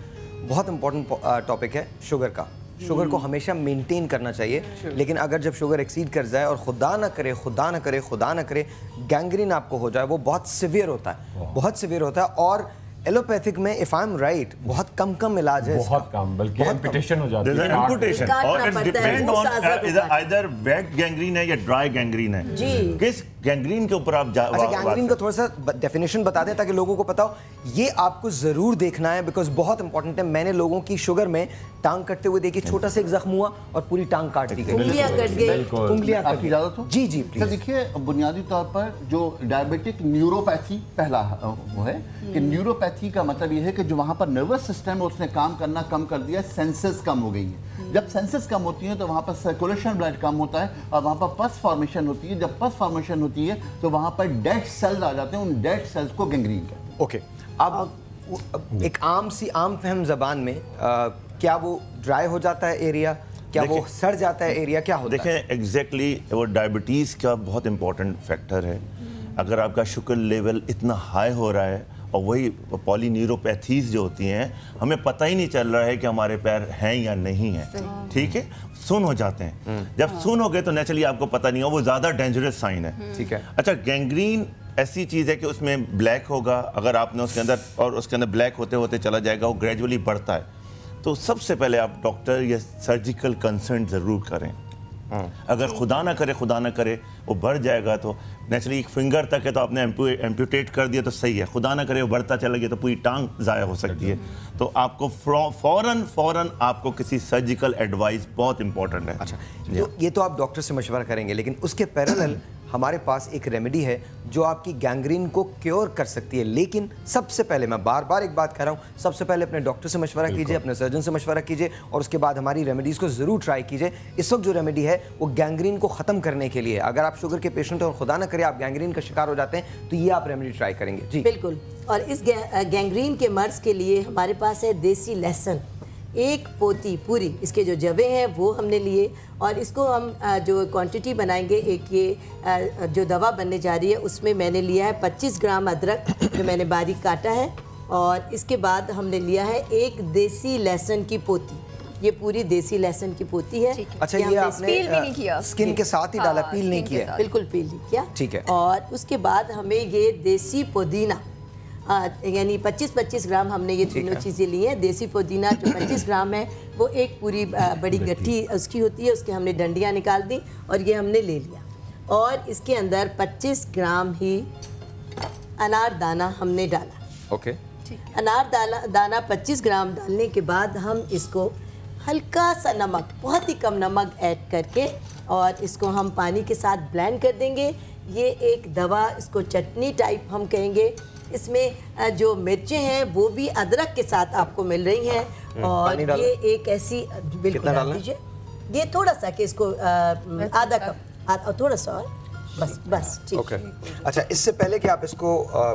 बहुत इंपॉर्टेंट टॉपिक है शुगर का। शुगर को हमेशा मेंटेन करना चाहिए, लेकिन अगर जब शुगर एक्सीड कर जाए और खुदा ना करे खुदा ना करे खुदा ना करे गैंग्रीन आपको हो जाए, वो बहुत सिवियर होता है, बहुत सिवियर होता है। और एलोपैथिक में इफ आई एम राइट बहुत कम इलाज है,
बहुत कम, बल्कि एम्पुटेशन हो जाती है।
एम्पुटेशन और it depend on either wait gangrene है या ड्राई गैंग्रीन है। किस गैंग्रीन के ऊपर आप
अच्छा गैंग्रीन का थोड़ा सा डेफिनेशन बता दें ताकि लोगों को पता हो। ये आपको जरूर देखना है बिकॉज बहुत इंपॉर्टेंट है। मैंने लोगों की शुगर में टांग कटते हुए देखी, छोटा सा एक जख्म हुआ और पूरी टांग काट दी गई,
उंगलियां कट गई।
उंगलियां
आपकी इजाजत हो?
जी जी
प्लीज। देखिए बुनियादी तौर पर जो डायबिटिक न्यूरोपैथी पहला वो है कि न्यूरोपैथी का मतलब ये है कि जो वहाँ पर नर्वस सिस्टम है उसने काम करना कम कर दिया, सेंसेस कम हो गई है। जब सेंसेस कम होती हैं तो वहाँ पर सर्कुलेशन ब्लड कम होता है और वहाँ पर पस फॉर्मेशन होती है। जब पस फॉर्मेशन होती है तो वहाँ पर डेड सेल्स आ जाते हैं, उन डेड सेल्स को गैंग्रीन कहते हैं।
ओके, अब एक आम फहम जबान में क्या वो ड्राई हो जाता है एरिया, क्या वो सड़ जाता है एरिया, क्या होता है?
देखें एग्जैक्टली वो डायबिटीज़ का बहुत इंपॉर्टेंट फैक्टर है। अगर आपका शुगर लेवल इतना हाई हो रहा है और वही पॉलीन्यूरोपैथीज जो होती हैं, हमें पता ही नहीं चल रहा है कि हमारे पैर हैं या नहीं हैं, ठीक है, सुन हो जाते हैं। जब सुन हो गए तो नेचुरली आपको पता नहीं हो, वो ज़्यादा डेंजरस साइन है, ठीक है। अच्छा गैंग्रीन ऐसी चीज़ है कि उसमें ब्लैक होगा, अगर आपने उसके अंदर और उसके अंदर ब्लैक होते होते चला जाएगा, वो ग्रेजुअली बढ़ता है। तो सबसे पहले आप डॉक्टर या सर्जिकल कंसल्ट ज़रूर करें, अगर खुदा ना करे वो बढ़ जाएगा तो नेचुरली एक फिंगर तक है तो आपने एम्प्यूटेट कर दिया तो सही है, खुदा ना करे वो बढ़ता चला गया तो पूरी टांग ज़ाया हो सकती है। तो आपको फ़ौरन आपको किसी सर्जिकल एडवाइस बहुत इंपॉर्टेंट है।
अच्छा, तो ये तो आप डॉक्टर से मशवरा करेंगे, लेकिन उसके पैरेलल हमारे पास एक रेमेडी है जो आपकी गैंग्रीन को क्योर कर सकती है। लेकिन सबसे पहले मैं बार बार एक बात कह रहा हूँ, सबसे पहले अपने डॉक्टर से मशवरा कीजिए, अपने सर्जन से मशवरा कीजिए और उसके बाद हमारी रेमेडीज़ को ज़रूर ट्राई कीजिए। इस वक्त जो रेमेडी है वो गैंग्रीन को ख़त्म करने के लिए, अगर आप शुगर के पेशेंट और खुदा ना करे आप गैंग्रीन का शिकार हो जाते हैं तो ये आप रेमेडी ट्राई करेंगे। जी
बिल्कुल। और इस गैंग्रीन के मर्ज के लिए हमारे पास है देसी लहसुन, एक पोती पूरी, इसके जो जवे हैं वो हमने लिए और इसको हम जो क्वांटिटी बनाएंगे, एक ये जो दवा बनने जा रही है उसमें मैंने लिया है 25 ग्राम अदरक जो मैंने बारीक काटा है, और इसके बाद हमने लिया है एक देसी लहसुन की पोती, ये पूरी देसी लहसुन की पोती है।
अच्छा, ये आपने पील भी नहीं किया, स्किन के साथ ही डाला, पील नहीं किया?
बिल्कुल पील नहीं किया।
ठीक है।
और उसके बाद हमें ये देसी पुदीना यानी 25-25 ग्राम हमने ये तीनों चीज़ें ली हैं। देसी पुदीना जो 25 ग्राम है वो एक पूरी बड़ी गट्ठी उसकी होती है, उसके हमने डंडियाँ निकाल दी और ये हमने ले लिया। और इसके अंदर 25 ग्राम ही अनार दाना हमने डाला।
ओके,
अनार दाना 25 ग्राम डालने के बाद हम इसको हल्का सा नमक, बहुत ही कम नमक ऐड करके और इसको हम पानी के साथ ब्लेंड कर देंगे। ये एक दवा, इसको चटनी टाइप हम कहेंगे। इसमें जो मिर्चें हैं वो भी अदरक के साथ आपको मिल रही हैं और ये एक ऐसी, बिल्कुल डाल दीजिए, ये थोड़ा सा कि इसको आधा कप, थोड़ा सा और बस ठीक।
ओके। अच्छा, इससे पहले कि आप इसको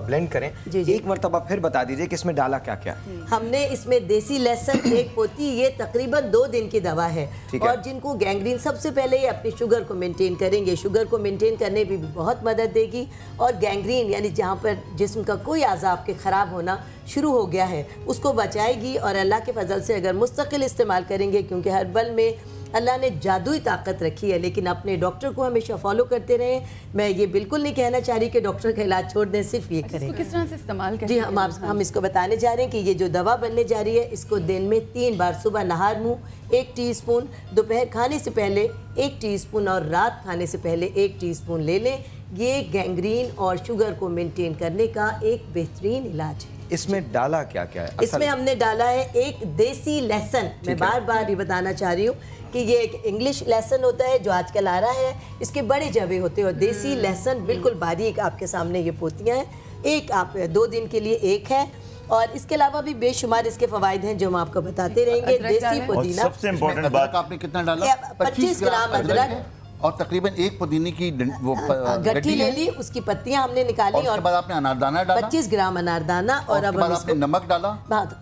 ब्लेंड करें, एक मरतबा फिर बता दीजिए कि इसमें डाला क्या क्या?
हमने इसमें देसी लहसुन एक पोती, ये तकरीबन 2 दिन की दवा है। और जिनको गैंग्रीन, सबसे पहले ये अपनी शुगर को मेंटेन करेंगे, शुगर को मेंटेन करने में भी बहुत मदद देगी। और गैंग्रीन यानी जहाँ पर जिस्म का कोई आज़ा आपके ख़राब होना शुरू हो गया है उसको बचाएगी। और अल्लाह के फजल से अगर मुस्तकिल इस्तेमाल करेंगे, क्योंकि हर्बल में अल्लाह ने जादुई ताकत रखी है, लेकिन अपने डॉक्टर को हमेशा फॉलो करते रहें। मैं ये बिल्कुल नहीं कहना चाह रही कि डॉक्टर का इलाज छोड़ दें, सिर्फ ये करें।
किस तरह से इस्तेमाल करें?
जी हम इसको बताने जा रहे हैं कि ये जो दवा बनने जा रही है इसको दिन में 3 बार, सुबह नहार मुँह 1 टीस्पून, दोपहर खाने से पहले 1 टीस्पून और रात खाने से पहले 1 टीस्पून ले लें। ये गैंग्रीन और शुगर को मेंटेन करने का एक बेहतरीन इलाज है।
इसमें डाला क्या क्या है?
इसमें हमने डाला है एक देसी लहसुन। मैं बार बार ये बताना चाह रही हूँ कि ये एक इंग्लिश लहसुन होता है जो आजकल आ रहा है, इसके बड़े जवे होते हैं और देसी लहसुन बिल्कुल बारीक आपके सामने ये पोतियाँ हैं। एक आप 2 दिन के लिए एक है और इसके अलावा भी बेशुमार इसके फवायद हैं जो हम आपको बताते रहेंगे। देसी पुदीना,
सबसे इम्पोर्टेंट बात,
आपने कितना डाला?
25 ग्राम अदरक
और तकरीबन 1 पुदीने की वो
गट्ठी ले ली, उसकी पत्तियां हमने निकाली और
उसके बाद आपने अनारदाना डाला,
25 ग्राम अनारदाना और अब
आपने नमक डाला,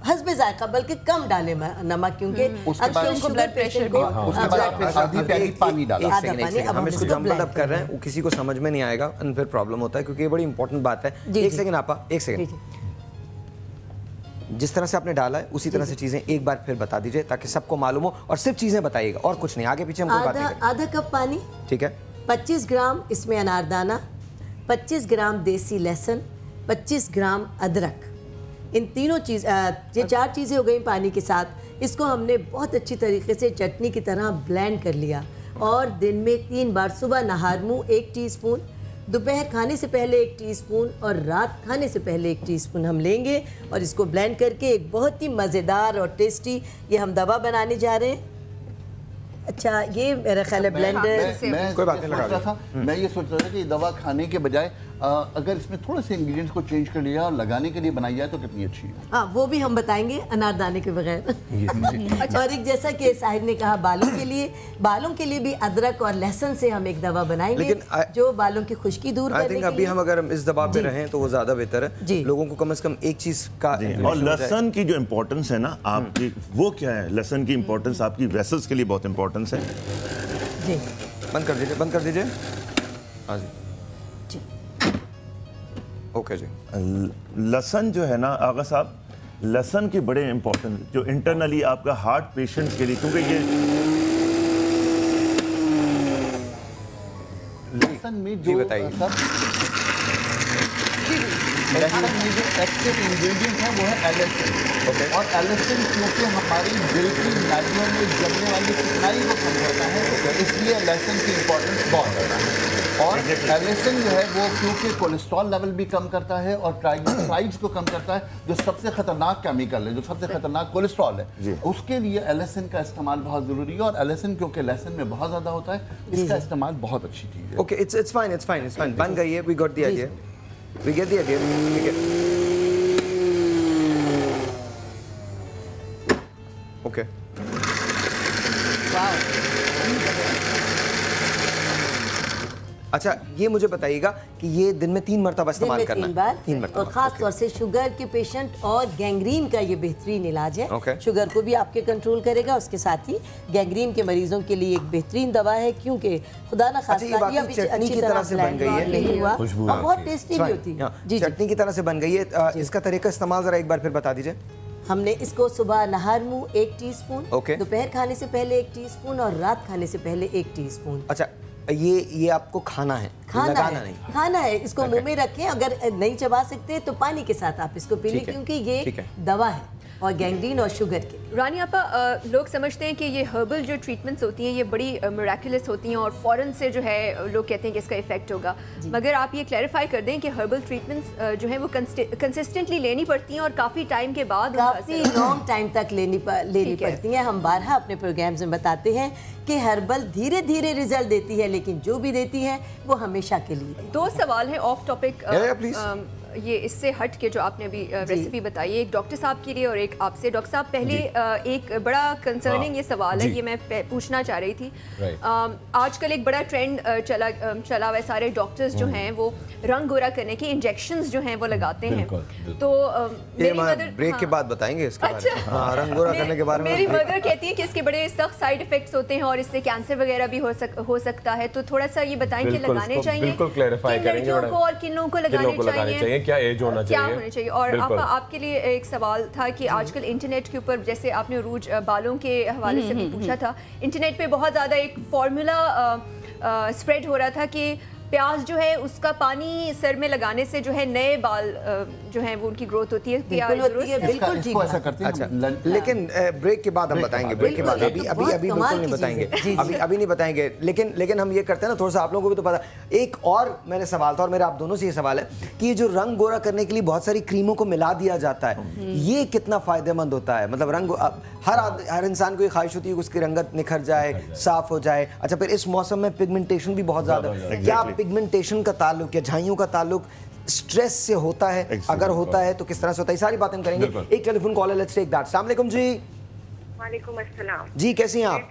हस्बे जायका, बल्कि कम डाले नमक, क्योंकि
उसके बाद
शुगर प्रेशर को
आधी प्याली पानी डाला।
हम इसको जम्बल कर रहे हैं, वो किसी को समझ में नहीं आएगा, फिर प्रॉब्लम होता है, क्योंकि ये बड़ी इंपॉर्टेंट बात है। एक सेकंड आपा, एक सेकंड, जिस तरह से आपने डाला है उसी तरह से चीजें एक बार फिर बता दीजिए ताकि सबको मालूम हो, और सिर्फ चीजें बताइएगा और कुछ नहीं, आगे पीछे हम कोई बात नहीं करेंगे।
आधा कप पानी,
ठीक है।
25 ग्राम इसमें अनारदाना, 25 ग्राम देसी लहसुन, 25 ग्राम अदरक, इन तीनों चीज़, ये 4 चीज़ें हो गई पानी के साथ। इसको हमने बहुत अच्छी तरीके से चटनी की तरह ब्लेंड कर लिया और दिन में 3 बार, सुबह नहार मुँह 1 टीस्पून, दोपहर खाने से पहले 1 टीस्पून और रात खाने से पहले 1 टीस्पून हम लेंगे और इसको ब्लेंड करके एक बहुत ही मज़ेदार और टेस्टी ये हम दवा बनाने जा रहे हैं। अच्छा, ये मेरा ख्याल है ब्लेंडर,
कोई बात नहीं लगा रहा था। मैं ये सोच रहा था कि दवा खाने के बजाय अगर इसमें थोड़े से इंग्रेडिएंट्स को चेंज कर लिया और लगाने के लिए बनाई जाए तो कितनी अच्छी है।
हाँ, वो भी हम बताएंगे अनारदाने के बगैर। और एक जैसा कि साहिद ने कहा, बालों के लिए भी अदरक और लहसुन से हम एक दवा बनाएंगे, लेकिन जो बालों की खुश्की दूर करने के लिए।
अभी हम अगर इस दवा पे रहें तो वो ज्यादा बेहतर है, लोगों को कम से कम एक चीज का।
और लहसुन की जो इम्पोर्टेंस है ना आपकी, वो क्या है? लहसुन की इम्पोर्टेंस आपकी वेसल्स के लिए बहुत इम्पोर्टेंस है।
जी,
बंद कर दीजिए, बंद कर दीजिए। हाँ जी, ओके जी।
लहसुन जो है ना आगा साहब, लहसुन की बड़े इंपॉर्टेंट, जो इंटरनली आपका हार्ट पेशेंट्स के लिए, क्योंकि ये
लहसुन में जो लहसुन में जो एक्टिव इंग्रेडिएंट है वो है एलिसिन। और एलिसिन क्योंकि हमारी दिल की नालियों में जमने वाली चिकनाई को कम करता है, इसलिए लहसुन की इंपॉर्टेंस बहुत ज़्यादा है। और एलिसिन जो है वो क्योंकि कोलेस्ट्रॉल लेवल भी कम करता है और ट्राइग्लिसराइड्स को कम करता है, जो सबसे खतरनाक केमिकल है, जो सबसे खतरनाक कोलेस्ट्रॉल है, उसके लिए एलिसिन का इस्तेमाल बहुत ज़रूरी है। और एलिसिन क्योंकि लहसुन में बहुत ज़्यादा होता है, इसका इस्तेमाल बहुत अच्छी चीज़ है।
ओके, इट्स फाइन, बन गई है, we got the idea, we get the idea. Okay, अच्छा ये मुझे बताइएगा कि ये दिन में 3 मरतबा इस्तेमाल करना है? 3 बार।
और खास तौर से शुगर के पेशेंट और गैंग्रीन का ये बेहतरीन इलाज है। शुगर को भी आपके कंट्रोल करेगा, उसके साथ ही गैंग्रीन के मरीजों के लिए एक बेहतरीन दवा है, क्योंकि खुदा ना खास्ता ये
चटनी की तरह से बन गई है,
बहुत टेस्टी भी होती है जी,
चटनी की तरह से बन गई है। इसका तरीका इस्तेमाल जरा एक बार फिर बता दीजिए।
हमने इसको सुबह नहर मुंह 1 टीस्पून, दोपहर खाने से पहले 1 टीस्पून और रात खाने से पहले 1 टीस्पून।
अच्छा, ये आपको खाना है, लगाना नहीं,
खाना है। इसको मुंह में रखें, अगर नहीं चबा सकते तो पानी के साथ आप इसको पी लें, क्योंकि ये दवा है और गैंग्रीन और शुगर के।
रानी आपा, लोग समझते हैं कि ये हर्बल जो ट्रीटमेंट्स होती हैं ये बड़ी मिराकुलस होती हैं और फ़ौरन से जो है लोग कहते हैं कि इसका इफेक्ट होगा, मगर आप ये क्लैरिफाई कर दें कि हर्बल ट्रीटमेंट्स जो है वो कंसिस्टेंटली लेनी पड़ती हैं और काफ़ी टाइम के बाद,
काफ़ी लॉन्ग टाइम तक लेनी पड़ती हैं। हम बारहा अपने प्रोग्राम्स में बताते हैं कि हर्बल धीरे धीरे रिजल्ट देती है, लेकिन जो भी देती है वो हमेशा के लिए।
2 सवाल है ऑफ टॉपिक, ये इससे हट के जो आपने अभी रेसिपी बताई, एक डॉक्टर साहब के लिए और एक आपसे। डॉक्टर साहब, पहले एक बड़ा कंसर्निंग ये सवाल है, ये मैं पूछना चाह रही थी। आजकल एक बड़ा ट्रेंड चला हुआ है, सारे डॉक्टर्स जो हैं वो रंग गोरा करने के इंजेक्शंस जो हैं वो लगाते हैं। तो मेरी मदर
ब्रेक के बाद बताएंगे इसके बारे में। हाँ, रंग गोरा करने के बारे में
मेरी मदर कहती है कि इसके बड़े सख्त साइड इफेक्ट्स होते हैं और इससे कैंसर वगैरह भी हो सकता है, तो थोड़ा सा ये बताएं कि लगाने चाहिए
बिल्कुल क्लैरिफाई करेंगे
को और किन लोगों को लगाने चाहिए,
क्या एज होना
चाहिए। और आपके लिए एक सवाल था कि आजकल इंटरनेट के ऊपर, जैसे आपने रूज बालों के हवाले से भी पूछा था, इंटरनेट पे बहुत ज़्यादा एक फॉर्मूला स्प्रेड हो रहा था कि प्याज जो है उसका पानी सर में लगाने से जो है नए बाल जो है वो उनकी ग्रोथ होती है।
बिल्कुल ठीक
ऐसा करते हैं।
अच्छा, लेकिन ब्रेक के बाद हम बताएंगे, ब्रेक के बाद, अभी बिल्कुल नहीं बताएंगे, अभी नहीं बताएंगे। लेकिन हम ये करते हैं ना, थोड़ा सा आप लोगों को भी तो पता। एक और मैंने सवाल था, और मेरा आप दोनों से ये सवाल है कि जो रंग गोरा करने के लिए बहुत सारी क्रीमों को मिला दिया जाता है, ये कितना फायदेमंद होता है? मतलब रंग, हर इंसान को ये ख्वाहिश होती है कि उसकी रंगत निखर जाए, साफ हो जाए। अच्छा, फिर इस मौसम में पिगमेंटेशन भी बहुत ज़्यादा, क्या पिगमेंटेशन का ताल्लुक या झाइयों का ताल्लुक स्ट्रेस से होता है? अगर होता है तो किस तरह से होता है? सारी बातें हम करेंगे। एक टेलीफोन कॉल है, लेट्स टेक दैट। अस्सलाम वालेकुम जी।
वालेकुम अस्सलाम
जी, कैसी हैं आप?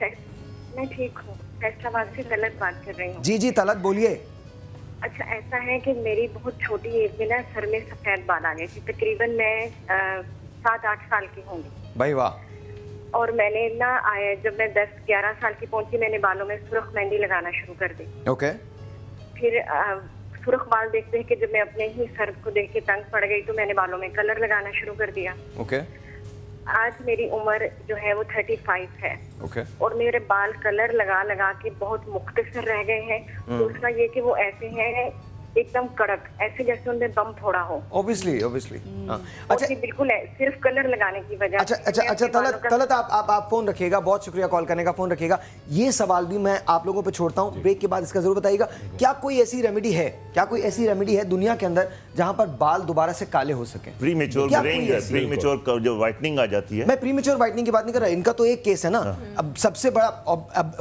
मैं ठीक हूँ, फैसलाबाद से तलत बात कर रही हूँ।
जी तलत बोलिए।
अच्छा, ऐसा है कि मेरी बहुत छोटी एज में ना सर में सफेद बाल आ गए थे, तकरीबन मैं 7-8 साल की होंगी।
भाई वाह।
और मैंने ना जब मैं 10-11 साल की पहुंची, मैंने बालों में सुर्ख मेहंदी लगाना शुरू कर दी।
ओके।
फिर सुर्ख बाल देखते हैं कि जब मैं अपने ही सर को देख के तंग पड़ गई, तो मैंने बालों में कलर लगाना शुरू कर दिया।
ओके।
आज मेरी उम्र जो है वो 35 है।
ओके।
और मेरे बाल कलर लगा लगा के बहुत मुख्तसर रह गए हैं। दूसरा ये कि वो ऐसे हैं एकदम कड़क, ऐसे जैसे उनमें बम फोड़ा हो।
Obviously.
अच्छा, बिल्कुल है, सिर्फ कलर लगाने की वजह।
अच्छा, तलत आप फोन रखिएगा, बहुत शुक्रिया कॉल करने का, फोन रखिएगा। ये सवाल भी मैं आप लोगों पे छोड़ता हूँ, ब्रेक के बाद इसका जरूर बताइएगा। क्या कोई ऐसी रेमेडी है दुनिया के अंदर जहाँ पर बाल दोबारा से काले हो सके?
प्रीमेच्योर जो व्हाइटनिंग आ जाती है।
मैं प्रीमेच्योर व्हाइटनिंग की बात नहीं कर रहा, इनका तो एक केस है ना। अब सबसे बड़ा,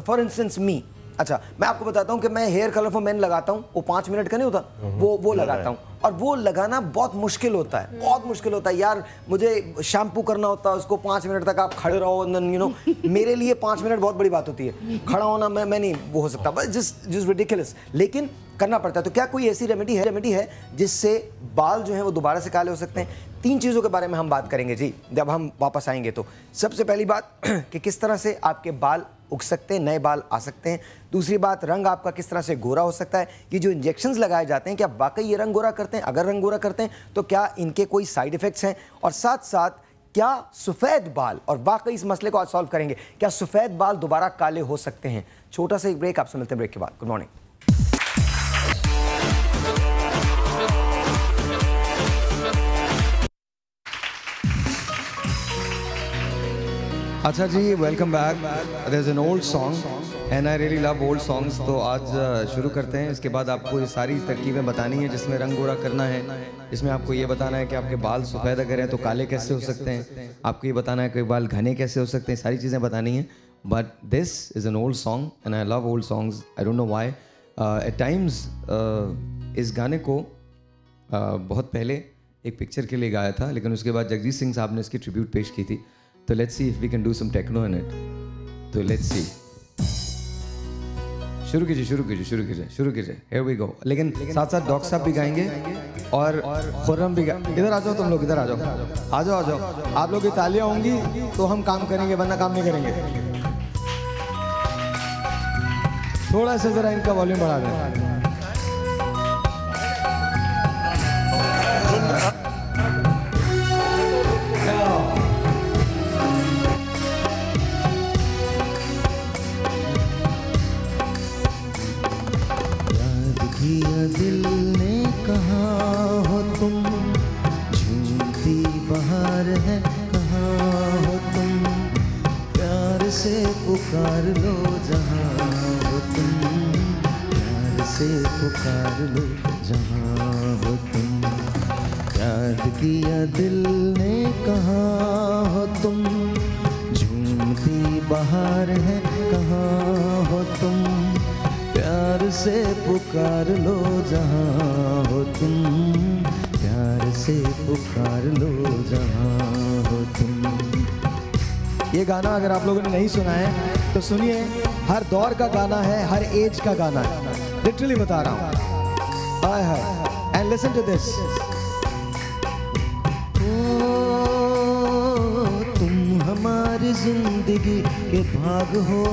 फॉर इंस्टेंस मी, अच्छा मैं आपको बताता हूँ कि मैं हेयर कलर फॉर मेन लगाता हूँ, वो 5 मिनट का नहीं होता, वो लगाता हूँ, और वो लगाना बहुत मुश्किल होता है, बहुत मुश्किल होता है यार। मुझे शैम्पू करना होता है उसको, 5 मिनट तक आप खड़े रहो, मेरे लिए 5 मिनट बहुत बड़ी बात होती है, खड़ा होना मैं नहीं वो हो सकता, बस जस्ट रिडिकुलस, लेकिन करना पड़ता है। तो क्या कोई ऐसी रेमेडी है जिससे बाल जो है वो दोबारा से काले हो सकते हैं? 3 चीज़ों के बारे में हम बात करेंगे जी जब हम वापस आएंगे। तो सबसे पहली बात कि किस तरह से आपके बाल उग सकते हैं, नए बाल आ सकते हैं। दूसरी बात, रंग आपका किस तरह से गोरा हो सकता है। ये जो इंजेक्शंस लगाए जाते हैं, क्या वाकई ये रंग गोरा करते हैं? अगर रंग गोरा करते हैं तो क्या इनके कोई साइड इफेक्ट्स हैं? और साथ साथ क्या सफ़ेद बाल, और वाकई इस मसले को आज सॉल्व करेंगे, क्या सफ़ेद बाल दोबारा काले हो सकते हैं? छोटा सा एक ब्रेक, आपसे मिलते हैं ब्रेक के बाद। Good morning. अच्छा जी, welcome back. There is an old song and I really love old songs. तो आज शुरू करते हैं। इसके बाद आपको ये सारी तरकीबें बतानी है जिसमें रंग गोरा करना है, इसमें आपको ये बताना है कि आपके बाल सफ़ेद अगर हैं तो काले कैसे हो सकते हैं, आपको ये बताना है कि बाल घने कैसे हो सकते हैं, सारी चीज़ें बतानी हैं। But this is an old song and I love old songs. I don't know why at times इस गाने को बहुत पहले एक पिक्चर के लिए गाया था, लेकिन उसके बाद जगजीत सिंह साहब ने इसकी ट्रिब्यूट पेश की थी। तो let's see if we can do some techno in it. तो लेट्स सी, शुरू कीजिए। Here we go. लेकिन साथ साथ डॉक्टर साहब भी गाएंगे और खुर्रम भी इधर आ जाओ, तुम लोग इधर आ जाओ। आप लोग की तालियां होंगी तो हम काम करेंगे, वरना काम नहीं करेंगे। थोड़ा सा जरा इनका वॉल्यूम बढ़ा दें।
दिल ने कहा हो तुम, झूमती बहार है कहाँ हो तुम, प्यार से पुकार लो जहाँ हो तुम, प्यार से पुकार लो जहाँ हो तुम। याद किया दिल ने कहा हो तुम, झूमती बहार है कहाँ हो तुम, प्यार से पुकार लो जहाँ हो तुम, प्यार से पुकार लो जहाँ हो तुम।
ये गाना अगर आप लोगों ने नहीं सुना है तो सुनिए, हर दौर का गाना है, हर एज का गाना है, लिटरली बता रहा हूँ। हाय हाय, एंड लिसन टू दिस।
तुम हमारी जिंदगी के भाग हो,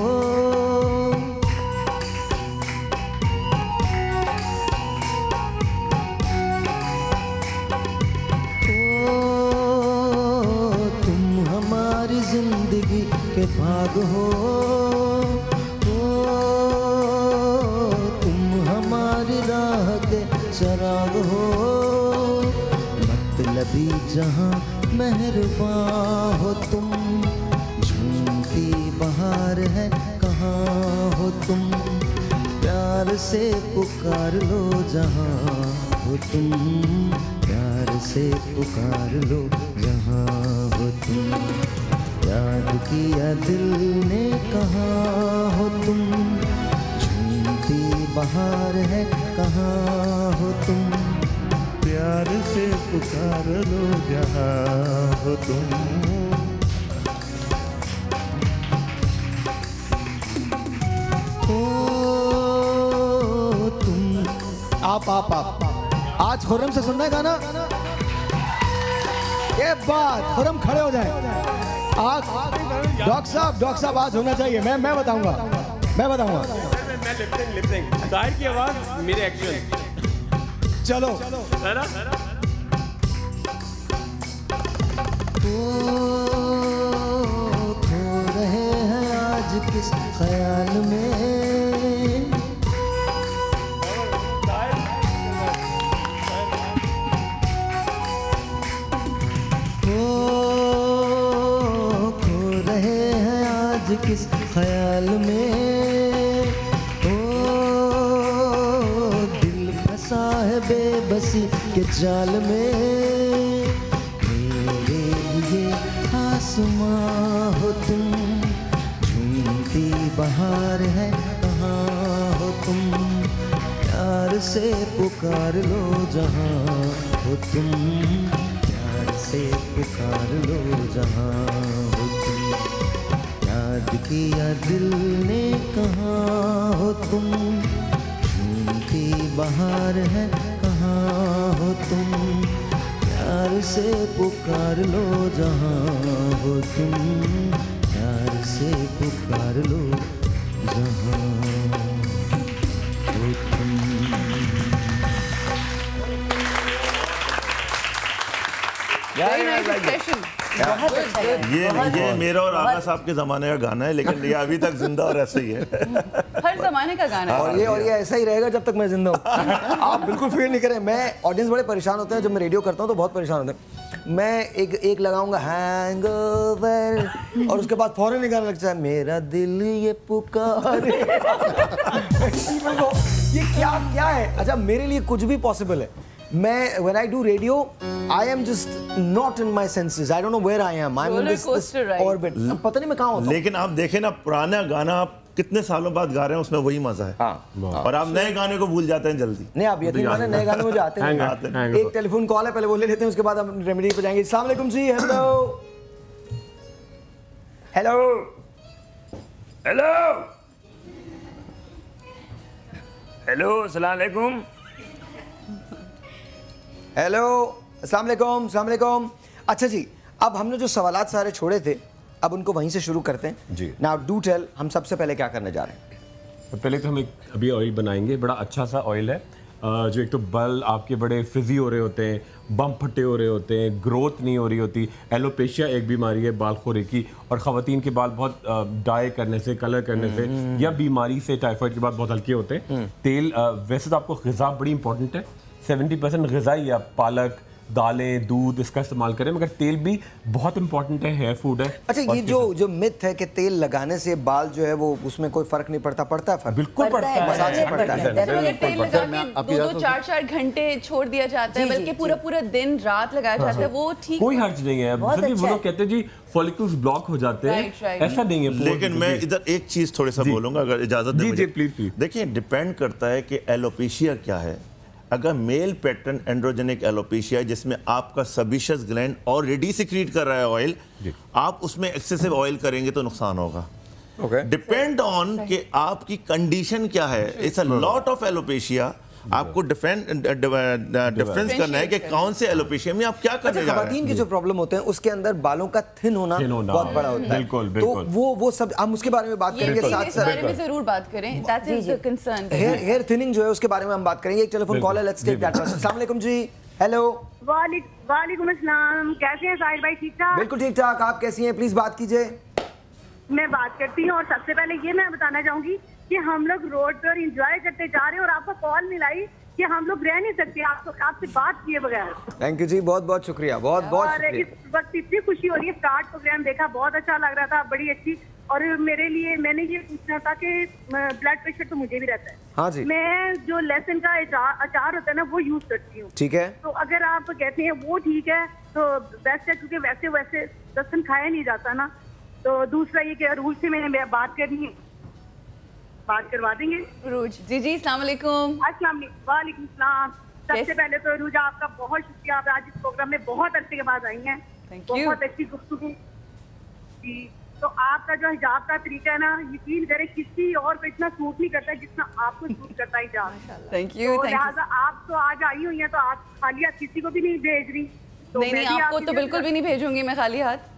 जिंदगी के भाग हो, तुम हमारी राह के चराग हो, मतलबी जहाँ मेहरबान हो तुम, झूमती बहार है कहाँ हो तुम, प्यार से पुकार लो जहाँ हो तुम, प्यार से पुकार लो जहाँ हो तुम। याद किया दिल ने कहा हो तुम, झूमती बहार है कहाँ हो तुम, प्यार से पुकार लो जहाँ हो तुम। तुम
आप आज खुर्रम से सुनना है गाना। ये बात, खुर्रम खड़े हो जाए। आज डॉक्टर साहब आज होना चाहिए। मैं बताऊंगा।
मैं लिपसिंग साहिर की आवाज, मेरे एक्शन।
चलो
खो रहे हैं आज किस ख्याल में, किस ख्याल में, ओ दिल फंसा है बेबसी के जाल में, मेरे लिए आसमां हो तुम, झूमती बहार है कहाँ हो तुम, प्यार से पुकार लो जहाँ हो तुम, प्यार से पुकार लो जहाँ हो तुम। याद किया दिल ने कहा हो तुम, झूमती बहार है कहाँ हो तुम, प्यार से पुकार लो जहाँ हो तुम, प्यार से पुकार लो जहाँ हो तुम।
Very nice expression.
ये मेरा और आगा साहब के जमाने का गाना है, लेकिन ये अभी तक जिंदा और ऐसे ही है।
हर जमाने का गाना है।
और ये ऐसा ही रहेगा जब तक मैं जिंदा हूँ। आप बिल्कुल फील नहीं करें। मैं ऑडियंस बड़े परेशान होते हैं जब मैं रेडियो करता हूँ, तो बहुत परेशान होते हैं। मैं एक लगाऊंगा हैंगओवर और उसके बाद फौरन गाना लगता है मेरा दिल ये पुकारे। ये क्या है? अच्छा, मेरे लिए कुछ भी पॉसिबल है। मैं when I do radio, I am just not in my senses. I don't know where I am. I'm in this orbit. पता नहीं मैं कहाँ होता हूँ।
लेकिन आप देखें ना, पुराना गाना आप कितने सालों बाद गा रहे हैं, उसमें वही मजा है। हाँ। और आप नए गाने को भूल जाते हैं जल्दी।
नहीं, आप यकीन माने नए गाने मुझे आते हैं। एक टेलीफोन कॉल है, पहले वो ले लेते हैं, उसके बाद हम रेमेडी पे जाएंगे। अस्सलाम वालेकुम जी। हेलो हेलो
हेलो हेलो, अस्सलाम वालेकुम।
हेलो, अस्सलाम वालेकुम, अस्सलाम वालेकुम। अच्छा जी, अब हमने जो सवालात सारे छोड़े थे, अब उनको वहीं से शुरू करते हैं जी। नाउ डू टेल, हम सबसे पहले क्या करने जा रहे हैं?
पहले तो हम एक अभी ऑयल बनाएंगे, बड़ा अच्छा सा ऑयल है, जो एक तो बाल आपके बड़े फिजी हो रहे होते हैं, बम फटे हो रहे होते हैं, ग्रोथ नहीं हो रही होती। एलोपेशिया एक बीमारी है बाल खोरे की, और ख़वातीन के बाल बहुत डाई करने से, कलर करने से या बीमारी से, टाइफाइड के बाद बहुत हल्के होते हैं। तेल वैसे तो आपको ग़िज़ा बड़ी इंपॉर्टेंट है, 70% ग़िज़ा ही है, पालक, दालें, दूध इसका इस्तेमाल करें, मगर तेल भी बहुत इंपॉर्टेंट है, हेयर फूड है।
अच्छा, ये जो मिथ है कि तेल लगाने से बाल जो है वो उसमें कोई फर्क नहीं पड़ता, पड़ता है फर्क?
बिल्कुल पड़ता है,
मसाज से पड़ता है।
अगर तेल लगा के 2-2, 4-4 घंटे छोड़ दिया जाता है, बल्कि पूरा दिन रात लगाया जाता है, वो ठीक, कोई
हर्ज नहीं है। वो लोग कहते हैं जी फॉलिकल्स ब्लॉक हो जाते हैं, ऐसा नहीं है।
लेकिन मैं इधर एक चीज थोड़ी सा बोलूंगा, अगर इजाजत दें मुझे। प्लीज। देखिए, डिपेंड करता है कि एलोपेशिया क्या है। अगर मेल पैटर्न एंड्रोजेनिक एलोपेशिया, जिसमें आपका सबीशियस ग्लैंड ऑलरेडी सिक्रीट कर रहा है ऑयल, आप उसमें एक्सेसिव ऑयल करेंगे तो नुकसान होगा। डिपेंड ऑन कि आपकी कंडीशन क्या है। It's a lot of alopecia. आपको डिफरेंस करना है कि कौन से एलोपेशिया में आप क्या करने जा रहे हैं।
ख़वातीन के जो प्रॉब्लम होते हैं उसके अंदर बालों का थिन होना बहुत बड़ा होता है।
बिल्कुल,
तो वो सब हम उसके बारे में बात करेंगे, साथ
इस बारे में जरूर बात करें। That is the concern.
Hair thinning जो है उसके बारे में हम बात करेंगे। एक टेलीफोन कॉल है, लेट्स टेक दैट। अस्सलाम वालेकुम जी। हेलो।
वालेकुम अस्सलाम। कैसे हैं साहिर भाई? ठीक ठाक?
बिल्कुल ठीक ठाक। आप कैसी हैं? प्लीज बात कीजिए।
मैं बात करती हूँ, और सबसे पहले ये मैं बताना चाहूंगी कि हम लोग रोड पर एंजॉय करते जा रहे हैं, और आपको कॉल मिलाई कि हम लोग रह नहीं सकते आपसे बात किए बगैर।
थैंक यू जी, बहुत बहुत शुक्रिया, बहुत बहुत शुक्रिया।
इस वक्त इतनी खुशी हो रही है, स्टार्ट प्रोग्राम देखा, बहुत अच्छा लग रहा था, बड़ी अच्छी। और मेरे लिए मैंने ये पूछना था कि ब्लड प्रेशर तो मुझे भी रहता है।
हाँ जी।
मैं जो लहसुन का अचार होता है ना, वो यूज करती हूँ।
ठीक है।
तो अगर आप कहते हैं वो ठीक है तो बेस्ट है, क्योंकि वैसे लहसुन खाया नहीं जाता ना। तो दूसरा ये कि अरूज से मैंने बात करनी है, बात करवा देंगे?
अरूज जी, अस्सलाम वालेकुम।
अस्सलाम वालेकुम सलाम। सबसे पहले तो अरूज आपका बहुत शुक्रिया, आप आज इस प्रोग्राम में बहुत अरसे के बाद आई हैं। बहुत अच्छी गुफ्तगू जी। तो आपका जो हिजाब का तरीका है ना, यकीन करें किसी और को इतना सूट नहीं करता जितना आपको सूट करता है हिजाब।
Thank you.
लिहाजा आप तो आज आई हुई हैं, तो आप खाली हाथ किसी को भी नहीं भेज रही। तो
नहीं, आपको तो बिल्कुल भी नहीं भेजूंगी मैं खाली हाथ।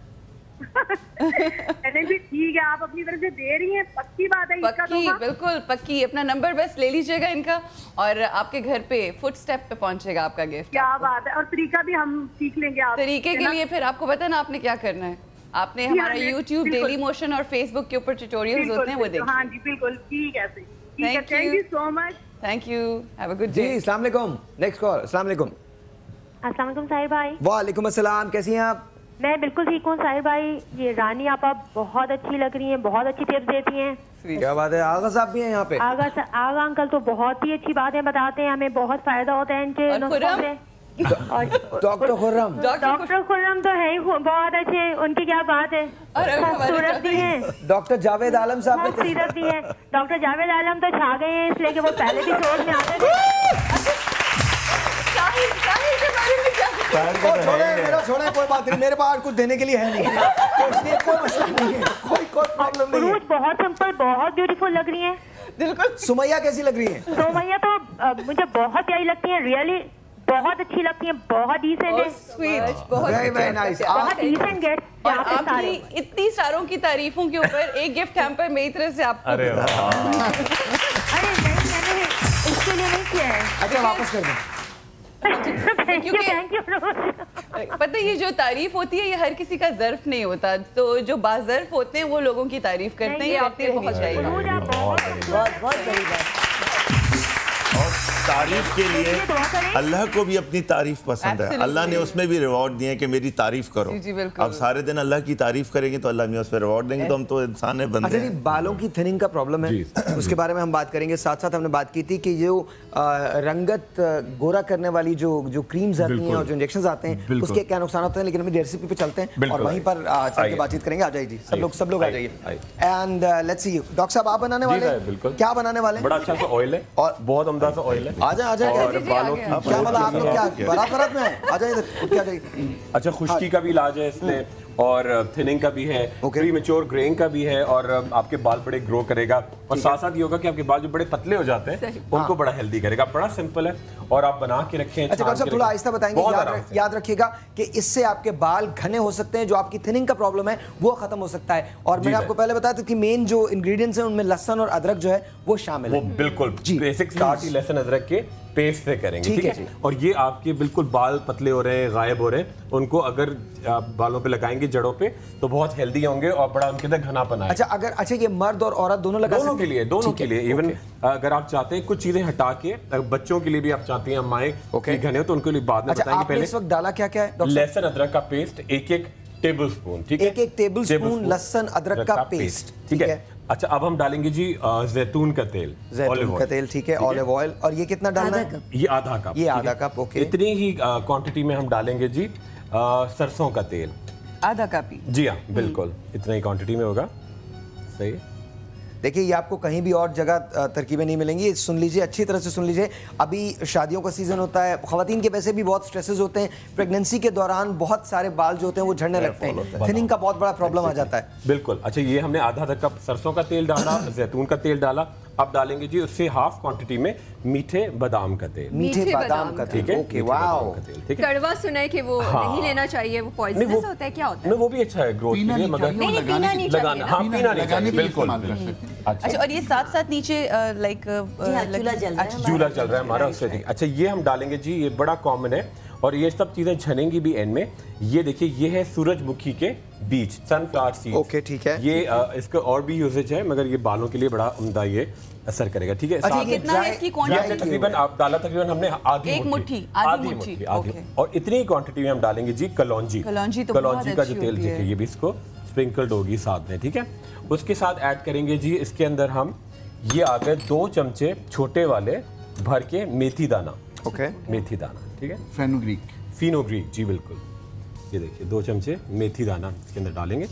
भी ठीक है, आप अपनी तरफ से दे रही हैं, पक्की बात है।
पक्की, बिल्कुल पक्की। अपना नंबर बस ले लीजिएगा इनका, और आपके घर पे फुट स्टेप पे पहुंचेगा आपका गिफ्ट।
क्या बात है। और तरीका भी हम सीख लेंगे। आप
तरीके के लिए फिर आपको पता ना आपने क्या करना है। आपने हमारा YouTube डेली मोशन और Facebook के ऊपर ट्यूटोरियल्स होते हैं, वो देखिए।
हाँ जी, बिल्कुल ठीक है। Thank you so much.
Thank you, have a good day.
जी, अस्सलाम वालेकुम। Next call. अस्सलाम वालेकुम।
अस्सलाम वालेकुम साहिर भाई।
वालेकुम अस्सलाम। कैसी हैं आप?
मैं बिल्कुल ठीक हूँ साहिर भाई। ये रानी आप बहुत अच्छी लग रही हैं, बहुत अच्छी टिप्स देती हैं।
क्या बात है। आगा साहब भी हैं यहाँ पे?
आगा अंकल तो बहुत ही अच्छी बातें बताते हैं, हमें बहुत फायदा होता है इनके नुस्खों से।
डॉक्टर खुर्रम
तो है ही बहुत अच्छे, उनकी क्या बात है। खूबसूरत भी हैं।
डॉक्टर जावेद आलम साहब
खूबसूरत भी हैं। डॉक्टर जावेद आलम तो छा गए हैं, इसलिए कि वो पहले भी शोर में आते थे।
छोड़े, कोई बात नहीं, मेरे पास कुछ देने के लिए है नहीं, तो इसलिए कोई मसला नहीं है, कोई प्रॉब्लम नहीं है।
बहुत सिंपल, बहुत ब्यूटीफुल लग रही है।
बिल्कुल। सुमैया कैसी लग रही है?
सुमैया तो मुझे बहुत प्यारी लगती है, रियली बहुत अच्छी लगती है, बहुत डिसेंट है।
स्वीट, बहुत
नाइस,
बहुत डिसेंट गेस्ट।
और आपकी इतनी सारों की तारीफों के ऊपर एक गिफ्ट हैम्पर मेरी तरफ से आपको।
अरे नहीं, मैंने इसके लिए नहीं किया है।
अच्छा, वापस कर दें।
क्योंकि पता है ये जो तारीफ होती है ये हर किसी का ज़र्फ नहीं होता, तो जो बाज़र्फ होते हैं वो लोगों की तारीफ करते हैं, ये करते रहनी चाहिए।
बहुत बड़ी बात।
और तारीफ के लिए अल्लाह को भी अपनी तारीफ पसंद है। अल्लाह ने उसमें भी रिवॉर्ड दिए कि मेरी तारीफ करो। अब सारे दिन अल्लाह की तारीफ करेंगे तो अल्लाह ने उस पर रिवॉर्ड देंगे, तो हम तो इंसान है, बंदे हैं।
बालों की थिनिंग का प्रॉब्लम है, उसके बारे में हम बात करेंगे। साथ साथ हमने बात की थी कि जो रंगत गोरा करने वाली जो क्रीम्स आती हैं और जो इंजेक्शन आते हैं उसके क्या नुकसान होते हैं, लेकिन हम रेसिपी पे चलते हैं और वहीं पर चल के बातचीत करेंगे। आ जाइए जी, सब लोग आ जाइए। एंड लेट्स सी डॉक्टर साहब, आप बनाने वाले हैं, क्या बनाने वाले हैं?
बड़ा अच्छा सा ऑयल है और बहुत उम्दा सा ऑयल है।
आ जाए
और बालों की
क्या मतलब आप लोग क्या बराबरत में है? आ जाइए इधर, क्या जाइए।
अच्छा, खुश्की का भी इलाज है इसमें और थिनिंग का भी है, प्रीमेच्योर ग्रेइंग का भी है और आपके बाल बड़े ग्रो करेगा और साथ साथ ये होगा कि आपके बाल जो बड़े पतले हो जाते हैं उनको बड़ा हेल्दी करेगा। बड़ा सिंपल है और आप बना के रखें।
अच्छा डॉक्टर साहब, थोड़ा आहिस्ता बताएंगे। याद रखिएगा कि इससे आपके बाल घने हो सकते हैं, जो आपकी थिनिंग का प्रॉब्लम है वो खत्म हो सकता है। और मैंने आपको पहले बताया था कि मेन जो इंग्रेडिएंट्स हैं उनमें लहसुन और अदरक जो है वो शामिल है।
बिल्कुल बेसिक स्टार्ट ही लहसुन अदरक के पेस्ट से करेंगे, ठीक है। और ये आपके बिल्कुल बाल पतले हो रहे हैं, गायब हो रहे हैं, उनको अगर आप बालों पे लगाएंगे जड़ों पे तो बहुत हेल्दी होंगे और बड़ा उनके अंदर घनापन आएगा।
अच्छा ये मर्द और औरत दोनों लगा
दोनों के लिए इवन अगर आप चाहते हैं कुछ चीजें हटा के बच्चों के लिए भी आप चाहते हैं अम्माएं घने हो तो उनके लिए बाद में बताएंगे। पहले
इस वक्त डाला क्या क्या है?
लहसुन अदरक का पेस्ट एक टेबल स्पून, ठीक है,
एक टेबल स्पून लहसुन अदरक का पेस्ट,
ठीक है। अच्छा, अब हम डालेंगे जी जैतून का तेल,
जैतून का तेल, ठीक है, ऑलिव ऑयल। और ये कितना डालना है?
ये आधा कप,
ये आधा कप, ओके।
इतनी ही क्वांटिटी में हम डालेंगे जी सरसों का तेल,
आधा कप ही।
जी हाँ, बिल्कुल इतना ही क्वांटिटी में होगा। सही है।
देखिए, ये आपको कहीं भी और जगह तरकीबें नहीं मिलेंगी। सुन लीजिए, अच्छी तरह से सुन लीजिए। अभी शादियों का सीजन होता है, ख़वातीन के वैसे भी बहुत स्ट्रेसेस होते हैं, प्रेगनेंसी के दौरान बहुत सारे बाल जो होते हैं वो झड़ने लगते हैं, थिनिंग का बहुत बड़ा प्रॉब्लम आ जाता है।
बिल्कुल। अच्छा, ये हमने आधा कप सरसों का तेल डाला, जैतून का तेल डाला। अब डालेंगे जी उससे हाफ क्वांटिटी में मीठे बादाम का तेल,
मीठे बादाम का तेल, ओके, वाओ।
कड़वा सुना है कि वो नहीं लेना चाहिए, वो पॉइजनस होता है, क्या होता है?
वो भी अच्छा है ग्रोथ के लिए, मगर
पीना नहीं
लगाना, हाँ पीना नहीं चाहिए, बिल्कुल।
अच्छा, और ये साथ साथ नीचे लाइक
चूल्हा चल रहा है हमारा, उससे। अच्छा, ये हम डालेंगे जी, ये बड़ा कॉमन है और ये सब चीजें छनेंगी भी एंड में। ये देखिए, ये है सूरजमुखी के बीज, सनफ्लावर सीड्स,
ओके, ठीक है।
ये इसका और भी यूजेज है, मगर ये बालों के लिए बड़ा उम्दा ये असर करेगा, ठीक है।
कितना है इसकी क्वांटिटी?
तकरीबन आप डाला तकरीबन हमने आधी मुट्ठी, और इतनी क्वांटिटी में हम डालेंगे जी कलौंजी का जो तेल, देखिए ये भी इसको स्प्रिंकल्ड होगी साथ में, ठीक है। उसके साथ ऐड करेंगे जी इसके अंदर हम, ये आ गए 2 चमचे छोटे वाले भर के मेथी दाना,
ओके,
मेथी दाना, ठीक है,
फेनुग्रीक,
जी बिल्कुल। ये देखिए 2 चमचे मेथी दाना इसके अंदर डालेंगे।